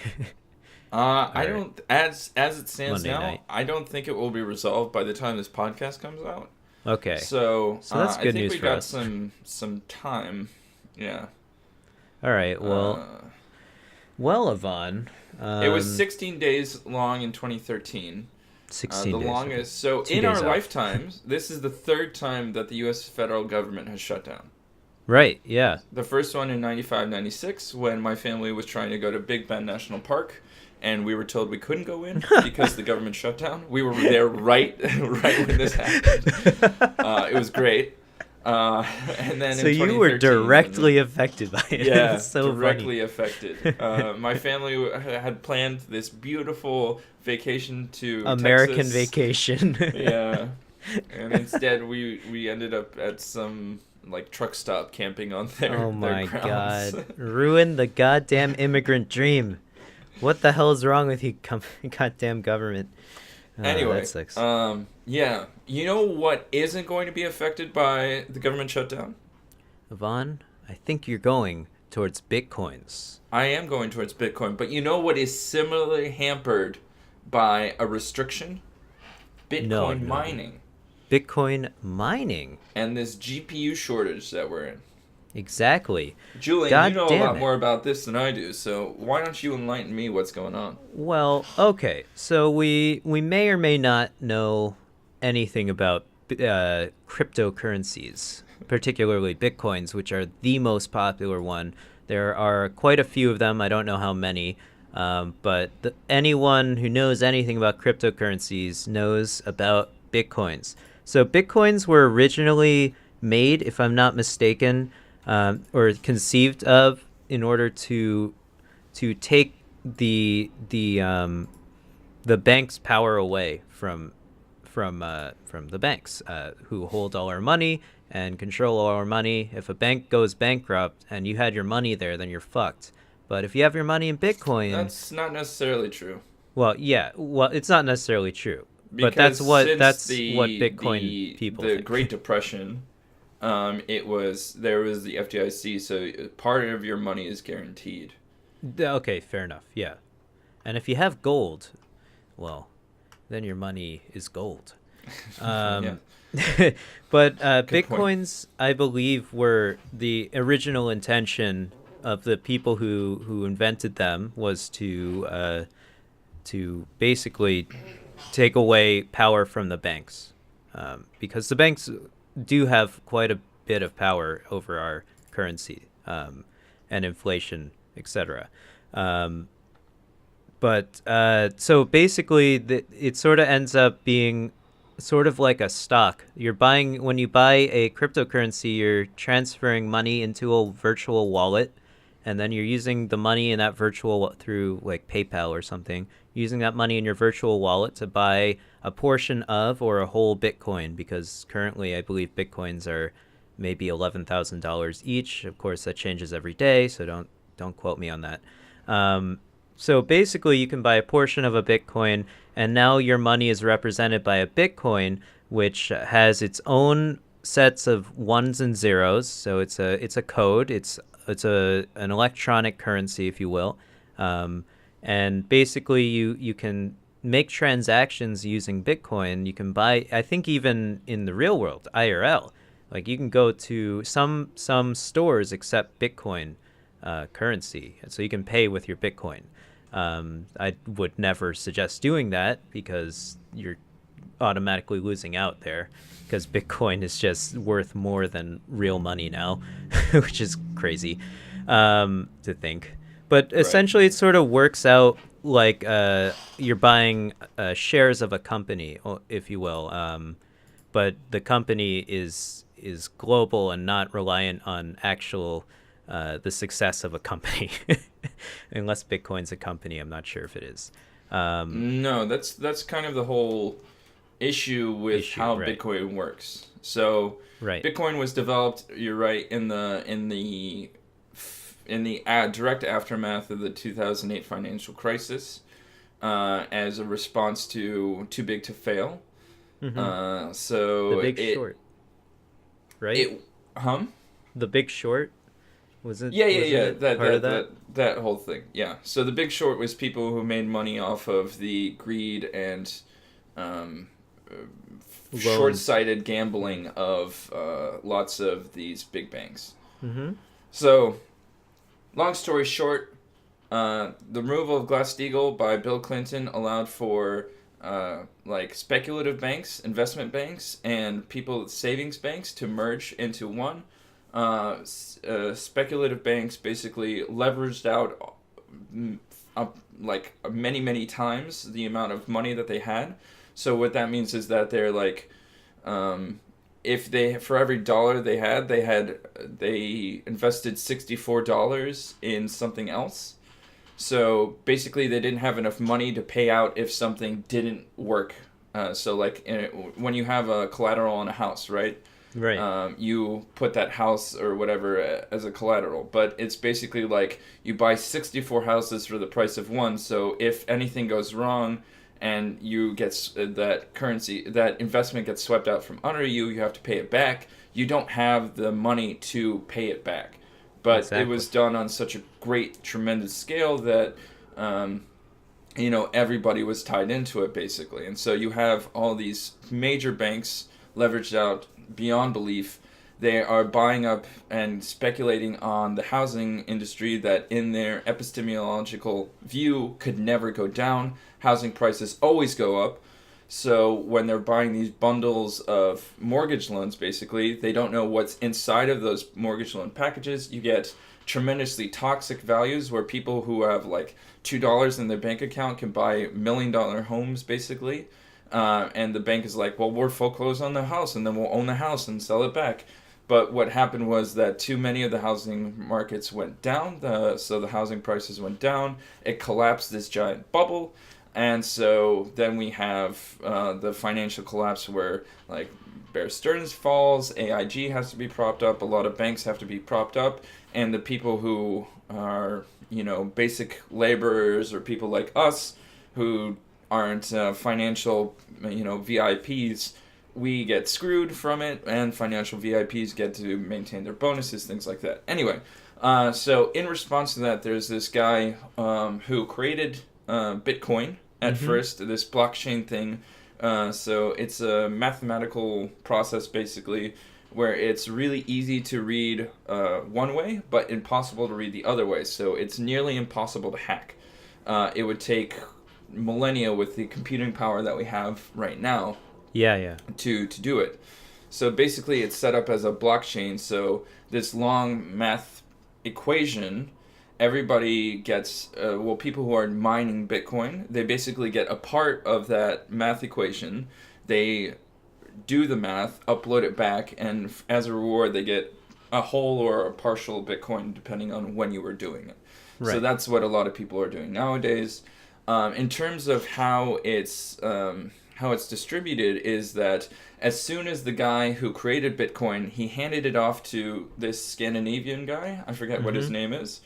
I don't, as it stands Monday now, night. I don't think it will be resolved by the time this podcast comes out. Okay. So that's good news for us. I think we got some time. Yeah. All right. Well, Ivan. It was 16 days long in 2013. 16 the days. longest. So in our lifetimes, this is the third time that the U.S. federal government has shut down. Right, yeah. The first one in 95, 96, when my family was trying to go to Big Bend National Park, and we were told we couldn't go in because the government shut down. We were there right when this happened. It was great. And then so you were directly affected by it. Yeah, so directly funny. affected. My family had planned this beautiful vacation to American Texas. Vacation. Yeah, and instead we ended up at some like truck stop camping on their Oh my grounds. god! Ruined the goddamn immigrant dream. What the hell is wrong with you, goddamn government? Anyway, that sucks. Yeah, you know what isn't going to be affected by the government shutdown? Ivan, I think you're going towards Bitcoins. I am going towards Bitcoin, but you know what is similarly hampered by a restriction? Bitcoin mining. Bitcoin mining. And this GPU shortage that we're in. Exactly. Julian, you know a lot more about this than I do, so why don't you enlighten me what's going on? Well, okay. So we may or may not know anything about cryptocurrencies, particularly Bitcoins, which are the most popular one. There are quite a few of them. I don't know how many. But anyone who knows anything about cryptocurrencies knows about Bitcoins. So Bitcoins were originally made, if I'm not mistaken, or conceived of in order to take the bank's power away from the banks who hold all our money and control all our money. If a bank goes bankrupt and you had your money there, then you're fucked. But if you have your money in Bitcoin, that's not necessarily true. Well, yeah, it's not necessarily true. Because but that's what the Bitcoin people think. Great Depression, there was the FDIC, so part of your money is guaranteed. Okay, fair enough. Yeah, and if you have gold, well, then your money is gold. Yeah. But Bitcoins, I believe, were the original intention of the people who invented them was to basically take away power from the banks, because the banks do have quite a bit of power over our currency and inflation, etc. But so basically, it sort of ends up being sort of like a stock. When you buy a cryptocurrency, you're transferring money into a virtual wallet, and then you're using the money in that through like PayPal or something, using that money in your virtual wallet to buy a portion of or a whole Bitcoin, because currently I believe Bitcoins are maybe $11,000 each. Of course, that changes every day, so don't quote me on that. So basically, you can buy a portion of a Bitcoin, and now your money is represented by a Bitcoin, which has its own sets of ones and zeros. So it's a code. It's an electronic currency, if you will. And basically, you can make transactions using Bitcoin. You can buy, I think, even in the real world, IRL. Like you can go to some stores accept Bitcoin currency, so you can pay with your Bitcoin. I would never suggest doing that because you're automatically losing out there, because Bitcoin is just worth more than real money now, which is crazy to think. But essentially, it sort of works out like you're buying shares of a company, if you will. But the company is global and not reliant on actual the success of a company. Unless Bitcoin's a company, I'm not sure if it is. No, that's kind of the whole issue with how right. Bitcoin works. So Right. Bitcoin was developed, you're right, in the direct aftermath of the 2008 financial crisis, as a response to Too Big to Fail. Mm-hmm. So The Big Short, right? The Big Short, was it? Yeah. Wasn't it part of that? That whole thing. Yeah. So the Big Short was people who made money off of the greed and um, short-sighted gambling of lots of these big banks. Mm-hmm. So, long story short, the removal of Glass-Steagall by Bill Clinton allowed for like speculative banks, investment banks, and savings banks to merge into one. Speculative banks basically leveraged out like many times the amount of money that they had. So what that means is that they're like, if they for every dollar they invested $64 in something else. So basically, they didn't have enough money to pay out if something didn't work. So like when you have a collateral on a house, right? Right. You put that house or whatever as a collateral, but it's basically like you buy 64 houses for the price of one. So if anything goes wrong and you get that investment gets swept out from under you, you have to pay it back. You don't have the money to pay it back. But It was done on such a great, tremendous scale that everybody was tied into it, basically. And so you have all these major banks leveraged out beyond belief. They are buying up and speculating on the housing industry that, in their epistemological view, could never go down. Housing prices always go up. So when they're buying these bundles of mortgage loans, basically, they don't know what's inside of those mortgage loan packages. You get tremendously toxic values where people who have like $2 in their bank account can buy $1 million homes, basically. And the bank is like, well, we'll foreclose on the house and then we'll own the house and sell it back. But what happened was that too many of the housing markets went down, so the housing prices went down. It collapsed this giant bubble. And so then we have the financial collapse where, like, Bear Stearns falls, AIG has to be propped up, a lot of banks have to be propped up, and the people who are, basic laborers or people like us who aren't financial, VIPs, we get screwed from it, and financial VIPs get to maintain their bonuses, things like that. Anyway, so in response to that, there's this guy who created Bitcoin at first, this blockchain thing. So it's a mathematical process, basically, where it's really easy to read one way, but impossible to read the other way. So it's nearly impossible to hack. It would take millennia with the computing power that we have right now to do it. So basically it's set up as a blockchain. So this long math equation, everybody gets, people who are mining Bitcoin, they basically get a part of that math equation. They do the math, upload it back, and as a reward, they get a whole or a partial Bitcoin depending on when you were doing it. Right. So that's what a lot of people are doing nowadays. In terms of how it's distributed, is that as soon as the guy who created Bitcoin, he handed it off to this Scandinavian guy. I forget what his name is.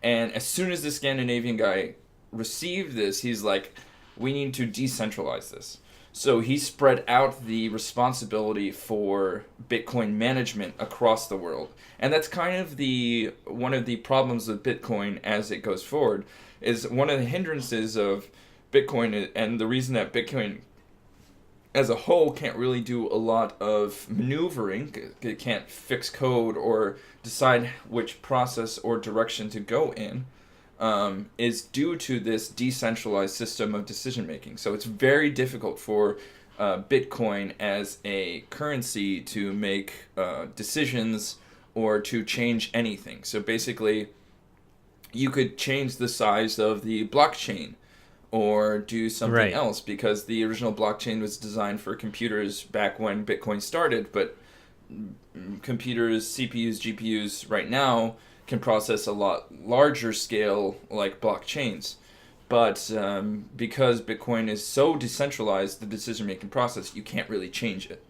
And as soon as the Scandinavian guy received this, he's like, we need to decentralize this. So he spread out the responsibility for Bitcoin management across the world. And that's kind of one of the problems with Bitcoin as it goes forward, is one of the hindrances of Bitcoin, and the reason that Bitcoin as a whole can't really do a lot of maneuvering, it can't fix code or decide which process or direction to go in, is due to this decentralized system of decision making. So it's very difficult for Bitcoin as a currency to make decisions or to change anything. So basically, you could change the size of the blockchain or do something else, because the original blockchain was designed for computers back when Bitcoin started, but computers, CPUs, GPUs right now can process a lot larger scale like blockchains. But because Bitcoin is so decentralized, the decision-making process, you can't really change it.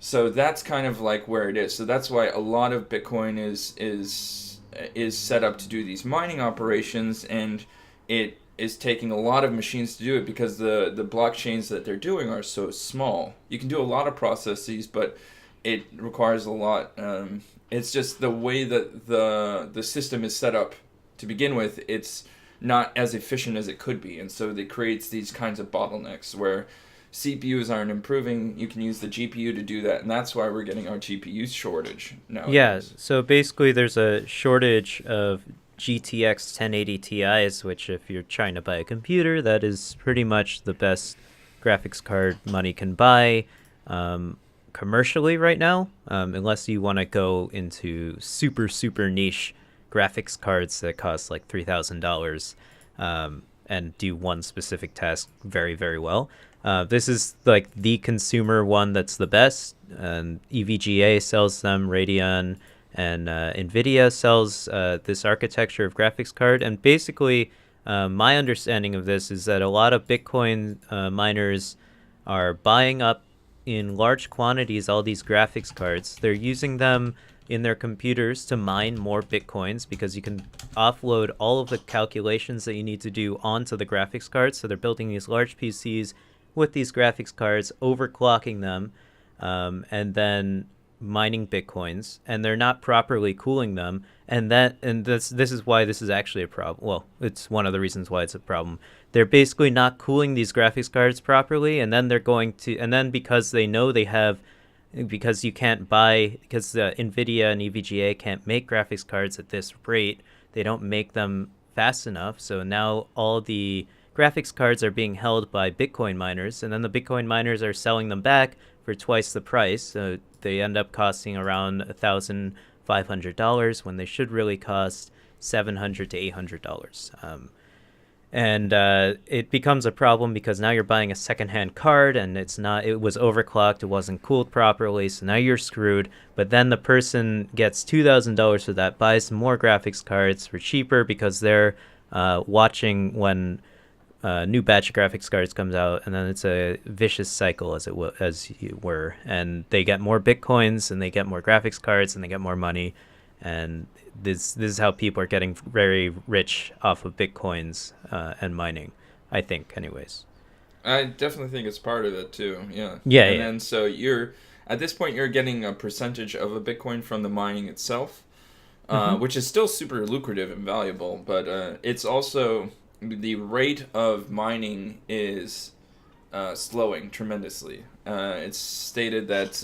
So that's kind of like where it is. So that's why a lot of Bitcoin is set up to do these mining operations, and it is taking a lot of machines to do it because the blockchains that they're doing are so small. You can do a lot of processes, but it requires a lot. It's just the way that the system is set up to begin with, it's not as efficient as it could be. And so it creates these kinds of bottlenecks where CPUs aren't improving. You can use the GPU to do that, and that's why we're getting our GPU shortage nowadays. Yeah, so basically there's a shortage of GTX 1080 Ti's, which if you're trying to buy a computer, that is pretty much the best graphics card money can buy commercially right now, unless you want to go into super niche graphics cards that cost like $3,000 and do one specific task very well. This is like the consumer one that's the best. EVGA sells them, Radeon and NVIDIA sells this architecture of graphics card. And basically, my understanding of this is that a lot of Bitcoin miners are buying up in large quantities all these graphics cards. They're using them in their computers to mine more Bitcoins, because you can offload all of the calculations that you need to do onto the graphics cards. So they're building these large PCs with these graphics cards, overclocking them, and then mining Bitcoins, and they're not properly cooling them. And this is why this is actually a problem. Well, it's one of the reasons why it's a problem. They're basically not cooling these graphics cards properly, and then because they know they have, because NVIDIA and EVGA can't make graphics cards at this rate, they don't make them fast enough. So now all the graphics cards are being held by Bitcoin miners, and then the Bitcoin miners are selling them back for twice the price. So they end up costing around $1,500 when they should really cost $700 to $800. And it becomes a problem because now you're buying a secondhand card, and it was overclocked, it wasn't cooled properly, so now you're screwed. But then the person gets $2,000 for that, buys some more graphics cards for cheaper because they're watching when new batch of graphics cards comes out, and then it's a vicious cycle as you were, and they get more Bitcoins, and they get more graphics cards, and they get more money, and this is how people are getting very rich off of Bitcoins and mining, I think, anyways. I definitely think it's part of it too. Yeah. And then so at this point you're getting a percentage of a Bitcoin from the mining itself, which is still super lucrative and valuable, but it's also, the rate of mining is slowing tremendously. It's stated that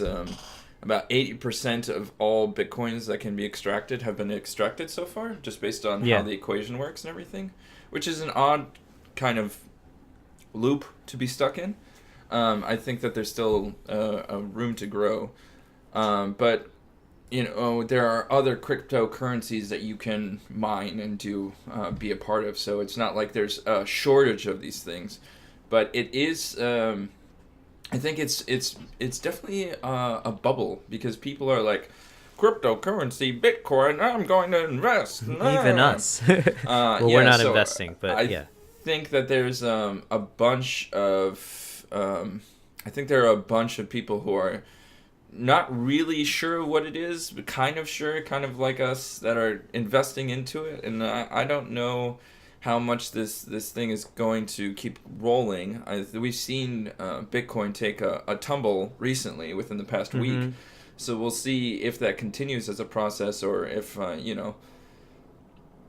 about 80% of all Bitcoins that can be extracted have been extracted so far, just based on how the equation works and everything, which is an odd kind of loop to be stuck in. I think that there's still a room to grow. But there are other cryptocurrencies that you can mine and be a part of. So it's not like there's a shortage of these things, but it is. I think it's definitely a bubble because people are like, cryptocurrency, Bitcoin. I'm going to invest. Even us. Well, we're not investing, but I think that there's a bunch of I think there are a bunch of people who are not really sure what it is, but kind of sure, kind of like us, that are investing into it. And I don't know how much this thing is going to keep rolling. We've seen Bitcoin take a tumble recently within the past week. So we'll see if that continues as a process or if,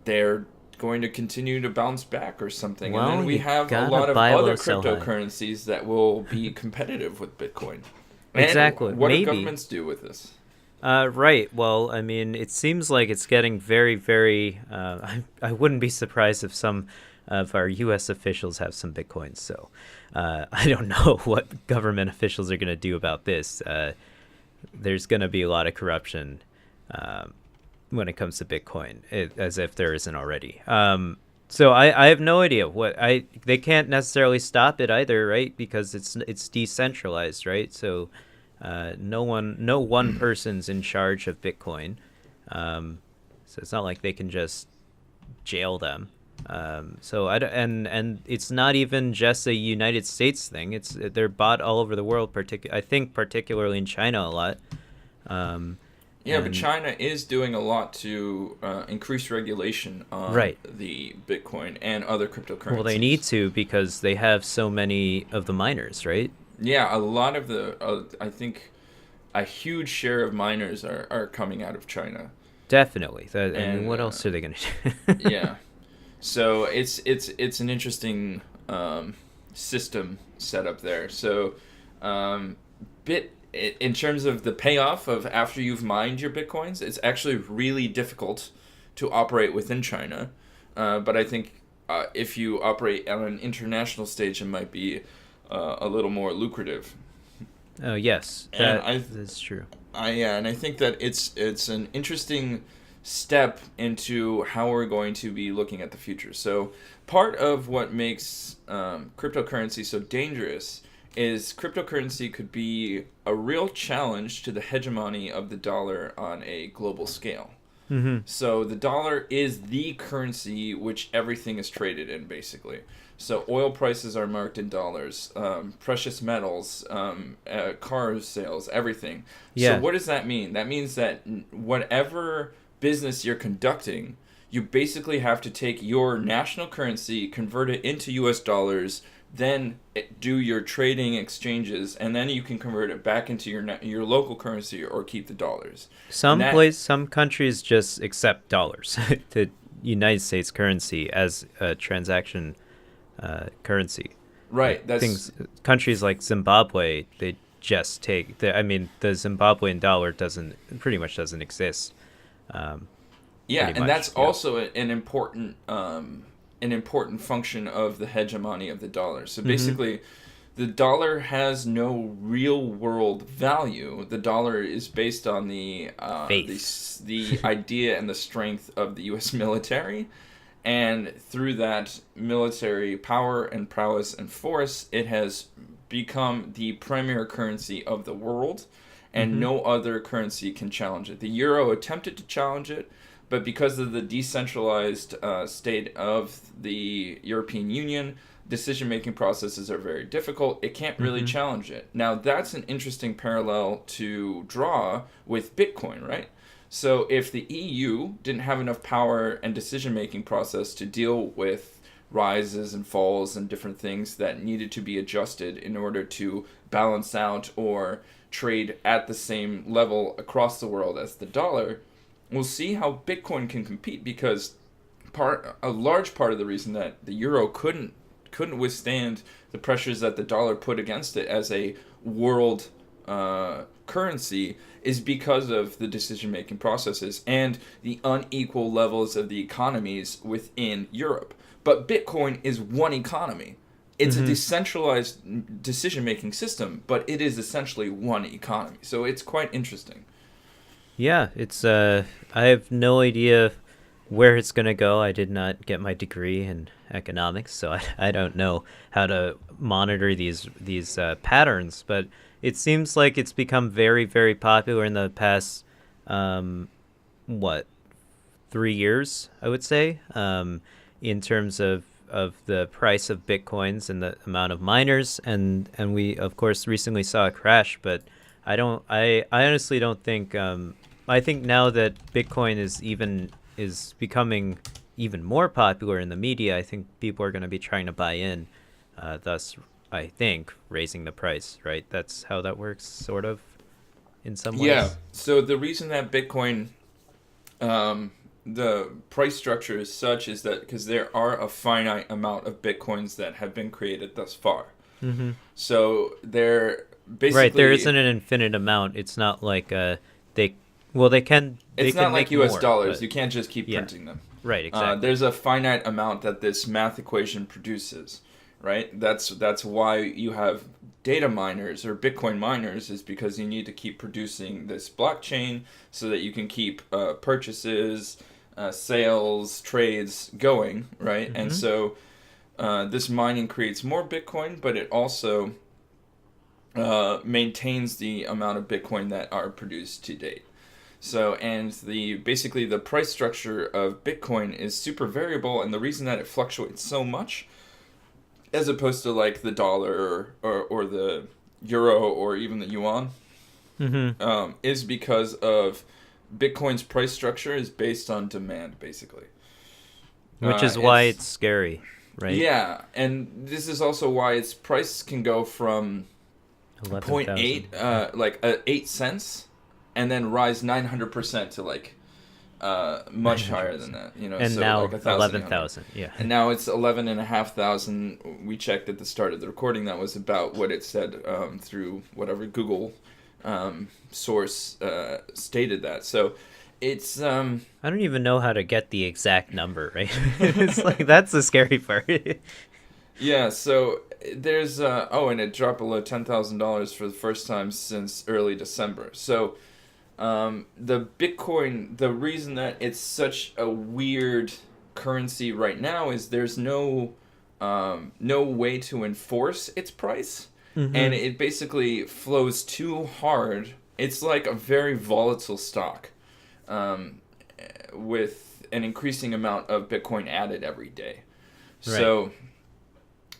they're going to continue to bounce back or something. Well, and then we have a lot of other cryptocurrencies that will be competitive with Bitcoin. Exactly. And what Maybe. do governments do with this? Right. Well, I mean, it seems like it's getting very, very... I wouldn't be surprised if some of our U.S. officials have some Bitcoins. So I don't know what government officials are going to do about this. There's going to be a lot of corruption when it comes to Bitcoin, as if there isn't already. So I have no idea they can't necessarily stop it either, right? Because it's decentralized, right? So no one person's in charge of Bitcoin. So it's not like they can just jail them. So and it's not even just a United States thing. They're bought all over the world. I think particularly in China a lot. But China is doing a lot to increase regulation on the Bitcoin and other cryptocurrencies. Well, they need to because they have so many of the miners, right? Yeah, a lot of I think a huge share of miners are coming out of China. Definitely. I mean, what else are they going to do? Yeah. So it's an interesting system set up there. So in terms of the payoff of after you've mined your Bitcoins, it's actually really difficult to operate within China. But I think if you operate on an international stage, it might be a little more lucrative. Oh, yes. That's true. And I think that it's an interesting step into how we're going to be looking at the future. So part of what makes cryptocurrency so dangerous is cryptocurrency could be a real challenge to the hegemony of the dollar on a global scale. Mm-hmm. So the dollar is the currency which everything is traded in, basically. So oil prices are marked in dollars, precious metals, car sales, everything. Yeah. So what does that mean? That means that whatever business you're conducting, you basically have to take your national currency, convert it into US dollars, then do your trading exchanges, and then you can convert it back into your local currency or keep the dollars. Some countries just accept dollars, the United States currency, as a transaction currency. Right. Countries like Zimbabwe, they just take the Zimbabwean dollar pretty much doesn't exist. That's also an important function of the hegemony of the dollar. So basically, the dollar has no real world value. The dollar is based on the idea and the strength of the U.S. military, and through that military power and prowess and force, it has become the premier currency of the world, and no other currency can challenge it. The euro attempted to challenge it, but because of the decentralized state of the European Union, decision-making processes are very difficult. It can't really challenge it. Now, that's an interesting parallel to draw with Bitcoin, right? So if the EU didn't have enough power and decision-making process to deal with rises and falls and different things that needed to be adjusted in order to balance out or trade at the same level across the world as the dollar, we'll see how Bitcoin can compete, because a large part of the reason that the euro couldn't withstand the pressures that the dollar put against it as a world currency is because of the decision-making processes and the unequal levels of the economies within Europe. But Bitcoin is one economy. It's a decentralized decision-making system, but it is essentially one economy. So it's quite interesting. Yeah, it's I have no idea where it's going to go. I did not get my degree in economics, so I don't know how to monitor these patterns, but it seems like it's become very, very popular in the past what 3 years, I would say, in terms of the price of bitcoins and the amount of miners, and we of course recently saw a crash, but I honestly don't think I think now that Bitcoin is becoming even more popular in the media, I think people are going to be trying to buy in, thus I think raising the price, right? That's how that works, sort of, in some Yeah. ways. So the reason that Bitcoin, the price structure is such is that because there are a finite amount of Bitcoins that have been created thus far. Mm-hmm. So they're Right, there basically, isn't an infinite amount. It's not like they well they it's not can like make US more, dollars. but You can't just keep yeah, printing them. right, exactly. There's a finite amount that this math equation produces, right? That's why you have data miners or Bitcoin miners, is because you need to keep producing this blockchain so that you can keep purchases, sales, trades going, right? And Mm-hmm. so this mining creates more Bitcoin, but it also maintains the amount of Bitcoin that are produced to date. So, and the basically the price structure of Bitcoin is super variable, and the reason that it fluctuates so much, as opposed to like the dollar or the euro or even the yuan, Mm-hmm. is because of Bitcoin's price structure is based on demand, basically. Which is why It's it's scary, right? Yeah, and this is also why its price can go from Eleven point thousand. 0.8, like 8 cents, and then rise 900% to like Nine much hundred higher than percent. that, And so like now 1,800. 11,000. Yeah. And now it's 11,500. We checked at the start of the recording. That was about what it said through whatever Google source stated that. So it's I don't even know how to get the exact number, right? It's like that's the scary part. yeah. So there's and it dropped below $10,000 for the first time since early December. So the Bitcoin, the reason that it's such a weird currency right now is there's no way to enforce its price, and Mm-hmm. it basically flows too hard. It's like a very volatile stock, um, with an increasing amount of Bitcoin added every day. Right. So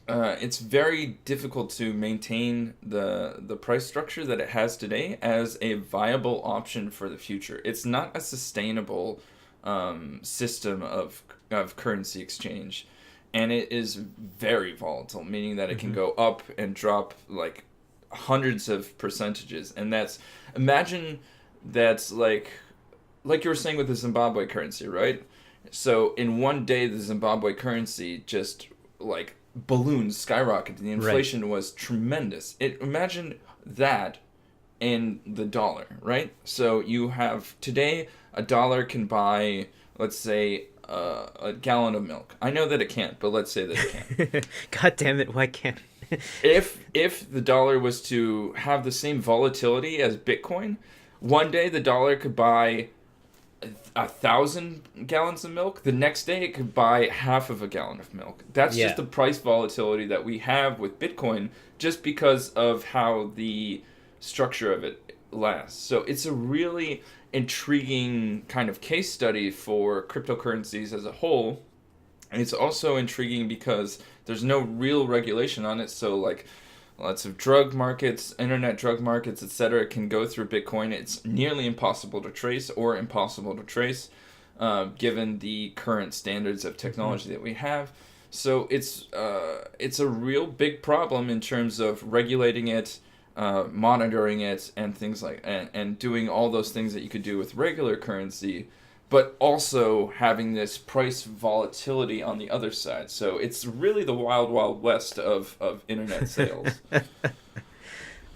it's very difficult to maintain the price structure that it has today as a viable option for the future. It's not a sustainable system of currency exchange, and it is very volatile, meaning that it can Mm-hmm. go up and drop like hundreds of percentages. And that's, imagine that's like you were saying with the Zimbabwe currency, right? So in one day, the Zimbabwe currency just like ballooned, skyrocketed. The Right. inflation was tremendous. Imagine that in the dollar, right? So you have today a dollar can buy, let's say, a gallon of milk. I know that it can't, but let's say that it can. God damn it! Why can't? If the dollar was to have the same volatility as Bitcoin, one day the dollar could buy 1,000 gallons of milk. The next day it could buy half of a gallon of milk. That's just Yeah. the price volatility that we have with Bitcoin, just because of how the structure of it lasts. So it's a really intriguing kind of case study for cryptocurrencies as a whole. And it's also intriguing because there's no real regulation on it. So like lots of drug markets, internet drug markets, etc., can go through Bitcoin. It's nearly impossible to trace, or impossible to trace, given the current standards of Mm-hmm. technology that we have. So it's a real big problem in terms of regulating it, monitoring it, and things like and doing all those things that you could do with regular currency, but also having this price volatility on the other side. So it's really the wild, wild west of internet sales.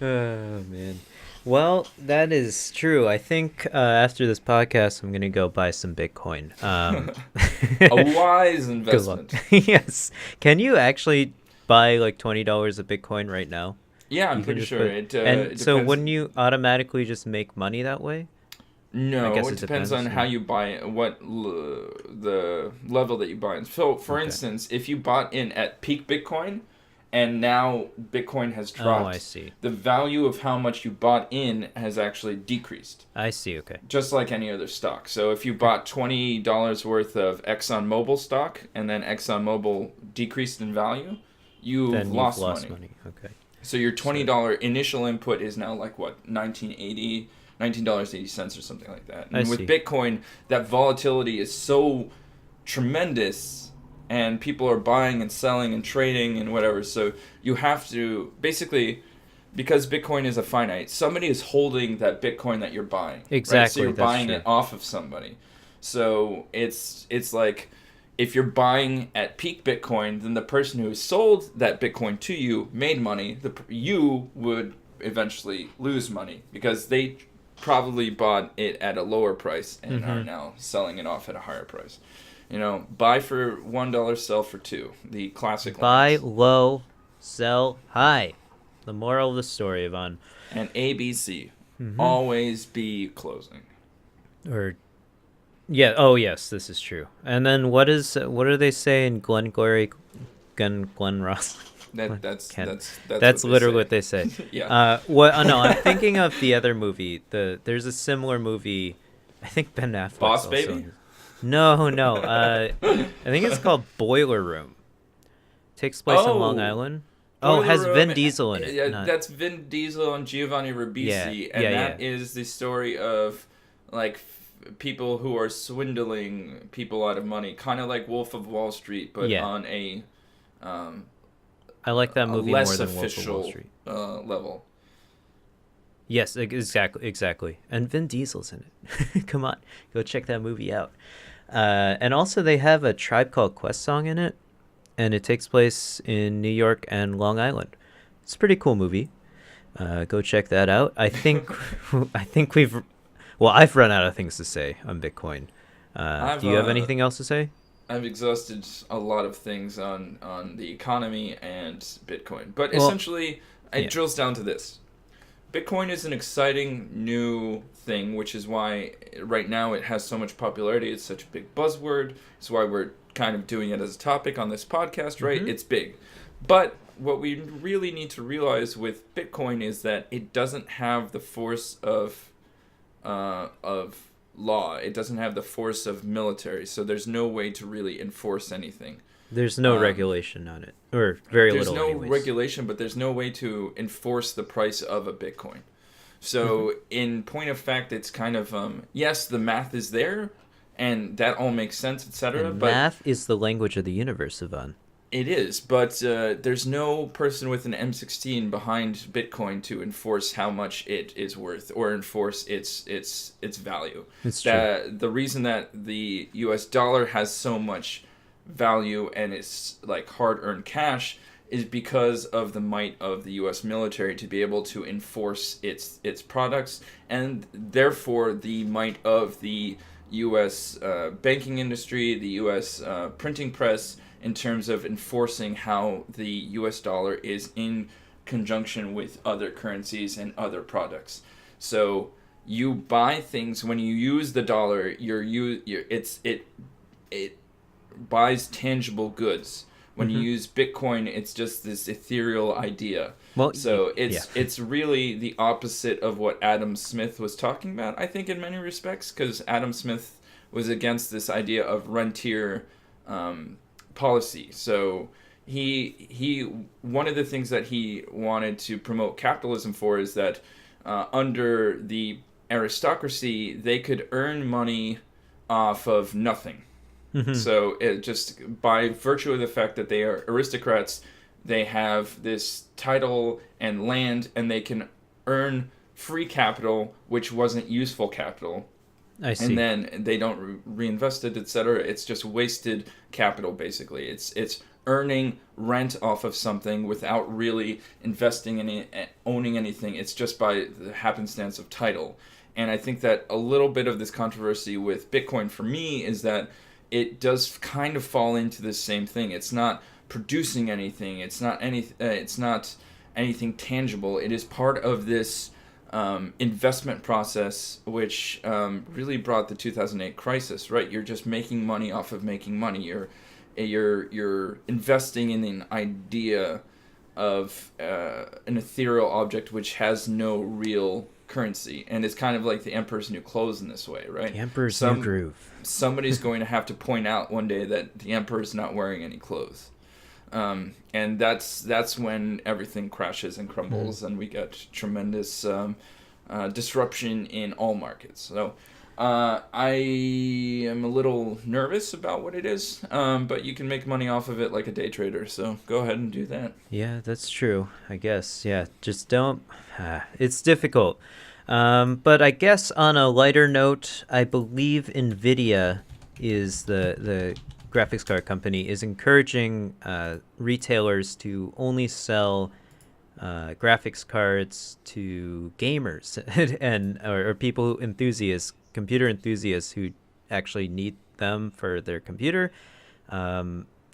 Oh man. Well, that is true. I think after this podcast, I'm gonna go buy some Bitcoin. A wise Good luck. investment. Yes. Can you actually buy like $20 of Bitcoin right now? Yeah, I'm You can pretty just sure put. it And so depends. wouldn't you automatically just make money that way? I No, guess it it depends depends. on how you buy it, the level that you buy in. So, for Okay. instance, if you bought in at peak Bitcoin and now Bitcoin has Oh, I dropped, see. the value of how much you bought in has actually decreased, I see. Okay. just like any other stock. So, if you bought $20 worth of ExxonMobil stock and then ExxonMobil decreased in value, you've Then you've lost lost money. money. Okay. So your So $20 initial input is now like what, 1980, $19.80 or something like that. I And with see. Bitcoin, that volatility is so tremendous, and people are buying and selling and trading and whatever. So you have to basically, because Bitcoin is a finite, somebody is holding that Bitcoin that you're buying, right? So Exactly. you're That's buying true. it off of somebody. So it's like, if you're buying at peak Bitcoin, then the person who sold that Bitcoin to you made money. You would eventually lose money because they probably bought it at a lower price and are Mm-hmm. now selling it off at a higher price. Buy for $1, sell for $2. The classic Buy lines. low, sell high. The moral of the story, Ivan. And ABC. Mm-hmm. Always be closing. Or yeah. Oh yes, this is true. And then what do they say in Glengarry, Glen Ross? That's Can't. that's That's what they literally say. what they say. Yeah. What? Oh, no, I'm thinking of the other movie. There's a similar movie. I think Ben Affleck's Boss also Baby? in it. No, no. I think it's called Boiler Room. Takes place in Long Oh, Island. Oh, Boiler has Vin Room. Diesel in it. Yeah, Not. that's Vin Diesel and Giovanni Yeah. Ribisi, Yeah. and Yeah. that is the story of like people who are swindling people out of money, kind of like Wolf of Wall Street, but Yeah. on um, I like that a movie more less than Wolf of Wall official Street. level. Yes, exactly. And Vin Diesel's in it. Come on, go check that movie out. And also they have a Tribe Called Quest song in it, and it takes place in New York and Long Island. It's a pretty cool movie. Go check that out. I think I've run out of things to say on Bitcoin. I've Do you have anything else to say? I've exhausted a lot of things on the economy and Bitcoin, but Well, essentially it yeah. drills down to this. Bitcoin is an exciting new thing, which is why right now it has so much popularity. It's such a big buzzword. It's why we're kind of doing it as a topic on this podcast, right? Mm-hmm. It's big. But what we really need to realize with Bitcoin is that it doesn't have the force of law. It doesn't have the force of military. So there's no way to really enforce anything. There's no regulation on it, or very There's little. no Anyways. regulation, but there's no way to enforce the price of a Bitcoin. So, in point of fact, it's kind of yes, the math is there, and that all makes sense, etc. And But math is the language of the universe, Ivan. it is. But there's no person with an M16 behind Bitcoin to enforce how much it is worth or enforce its value. It's true. The reason that the U.S. dollar has so much value and it's like hard-earned cash is because of the might of the U.S. military to be able to enforce its products, and therefore the might of the U.S. Banking industry, the U.S. Printing press, in terms of enforcing how the U.S. dollar is in conjunction with other currencies and other products. So you buy things when you use the dollar. It buys tangible goods. When you use Bitcoin, it's just this ethereal idea. Well, So yeah. it's really the opposite of what Adam Smith was talking about, I think, in many respects, because Adam Smith was against this idea of rentier policy. So he one of the things that he wanted to promote capitalism for is that under the aristocracy, they could earn money off of nothing. So it just by virtue of the fact that they are aristocrats, they have this title and land, and they can earn free capital, which wasn't useful capital. I see. And then they don't reinvest it, etc. It's just wasted capital, basically. It's earning rent off of something without really investing in it, owning anything. It's just by the happenstance of title. And I think that a little bit of this controversy with Bitcoin for me is that it does kind of fall into the same thing. It's not producing anything. It's not anything tangible. It is part of this investment process, which really brought the 2008 crisis. Right, you're just making money off of making money. You're investing in an idea of an ethereal object which has no real currency, and it's kind of like the emperor's new clothes in this way, right? The emperor's new groove. Somebody's going to have to point out one day that the emperor's not wearing any clothes, and that's when everything crashes and crumbles, and we get tremendous disruption in all markets. So I am a little nervous about what it is, but you can make money off of it like a day trader, so go ahead and do that. Yeah, that's true, I guess. Yeah, just don't... it's difficult. But I guess on a lighter note, I believe NVIDIA is the graphics card company, is encouraging retailers to only sell graphics cards to gamers and or people computer enthusiasts who actually need them for their computer,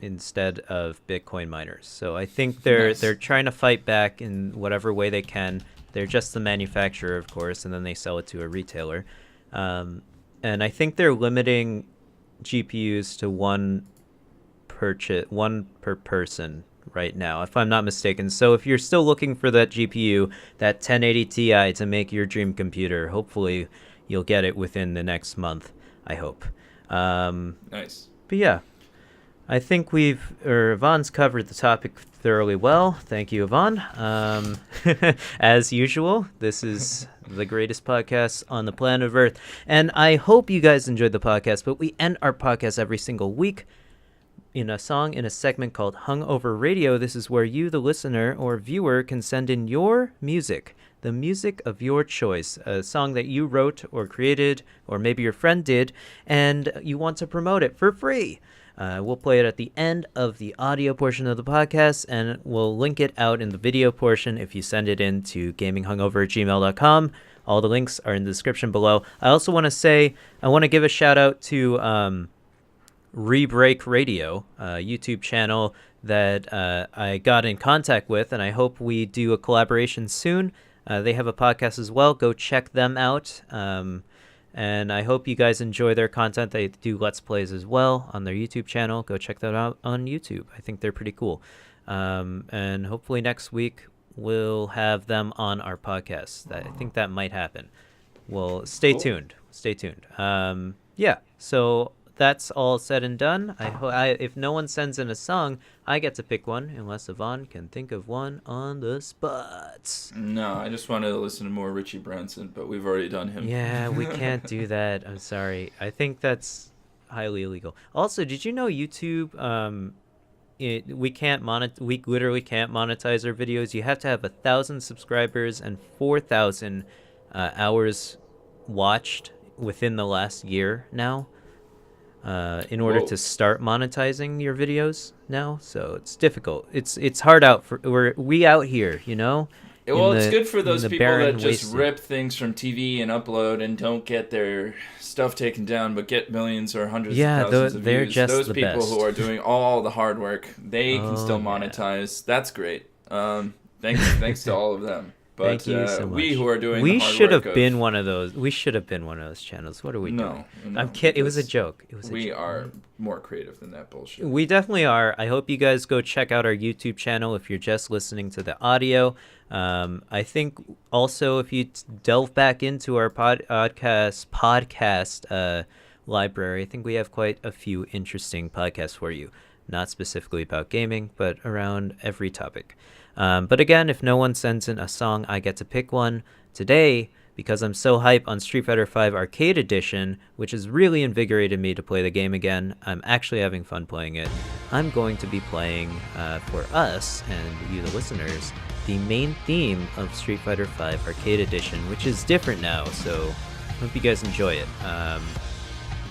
instead of Bitcoin miners. So I think they're trying to fight back in whatever way they can. They're just the manufacturer, of course, and then they sell it to a retailer. And I think they're limiting GPUs to one per person right now, if I'm not mistaken. So if you're still looking for that GPU, that 1080 Ti to make your dream computer, hopefully you'll get it within the next month, I hope. Nice. But yeah, I think Ivan's covered the topic thoroughly well. Thank you, Ivan. As usual, this is the greatest podcast on the planet of Earth. And I hope you guys enjoyed the podcast, but we end our podcast every single week in a segment called Hungover Radio. This is where you, the listener or viewer, can send in your music, the music of your choice, a song that you wrote or created, or maybe your friend did, and you want to promote it for free. We'll play it at the end of the audio portion of the podcast, and we'll link it out in the video portion if you send it in to gaminghungover@gmail.com. All the links are in the description below. I also want to give a shout out to Rebreak Radio, a YouTube channel that I got in contact with, and I hope we do a collaboration soon. They have a podcast as well. Go check them out. And I hope you guys enjoy their content. They do Let's Plays as well on their YouTube channel. Go check that out on YouTube. I think they're pretty cool. And hopefully next week we'll have them on our podcast. I think that might happen. Well, stay tuned. Stay tuned. Yeah, so that's all said and done. If no one sends in a song, I get to pick one, unless Ivan can think of one on the spot. No, I just wanted to listen to more Richie Branson, but we've already done him. Yeah, we can't do that. I'm sorry. I think that's highly illegal. Also, did you know YouTube, we literally can't monetize our videos. You have to have 1,000 subscribers and 4,000 hours watched within the last year now. In order to start monetizing your videos now, so it's difficult. It's hard out for we out here, you know. Well, it's good for those people that just rip things from TV and upload and don't get their stuff taken down, but get millions or hundreds of thousands of they're views. Just those the people best. Who are doing all the hard work, they can still monetize. Yeah. That's great. Thanks to all of them. But thank you so much. We who are doing we the hard should work have been one of those. We should have been one of those channels. What are we doing? No, I'm kidding. It was a joke. We are more creative than that bullshit. We definitely are. I hope you guys go check out our YouTube channel if you're just listening to the audio. I think also if you delve back into our podcast library, I think we have quite a few interesting podcasts for you. Not specifically about gaming, but around every topic. But again, if no one sends in a song, I get to pick one. Today, because I'm so hype on Street Fighter V Arcade Edition, which has really invigorated me to play the game again, I'm actually having fun playing it. I'm going to be playing, for us and you the listeners, the main theme of Street Fighter V Arcade Edition, which is different now, so hope you guys enjoy it.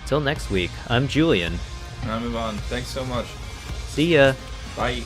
Till next week, I'm Julien. I'm Ivan. Thanks so much. See ya. Bye.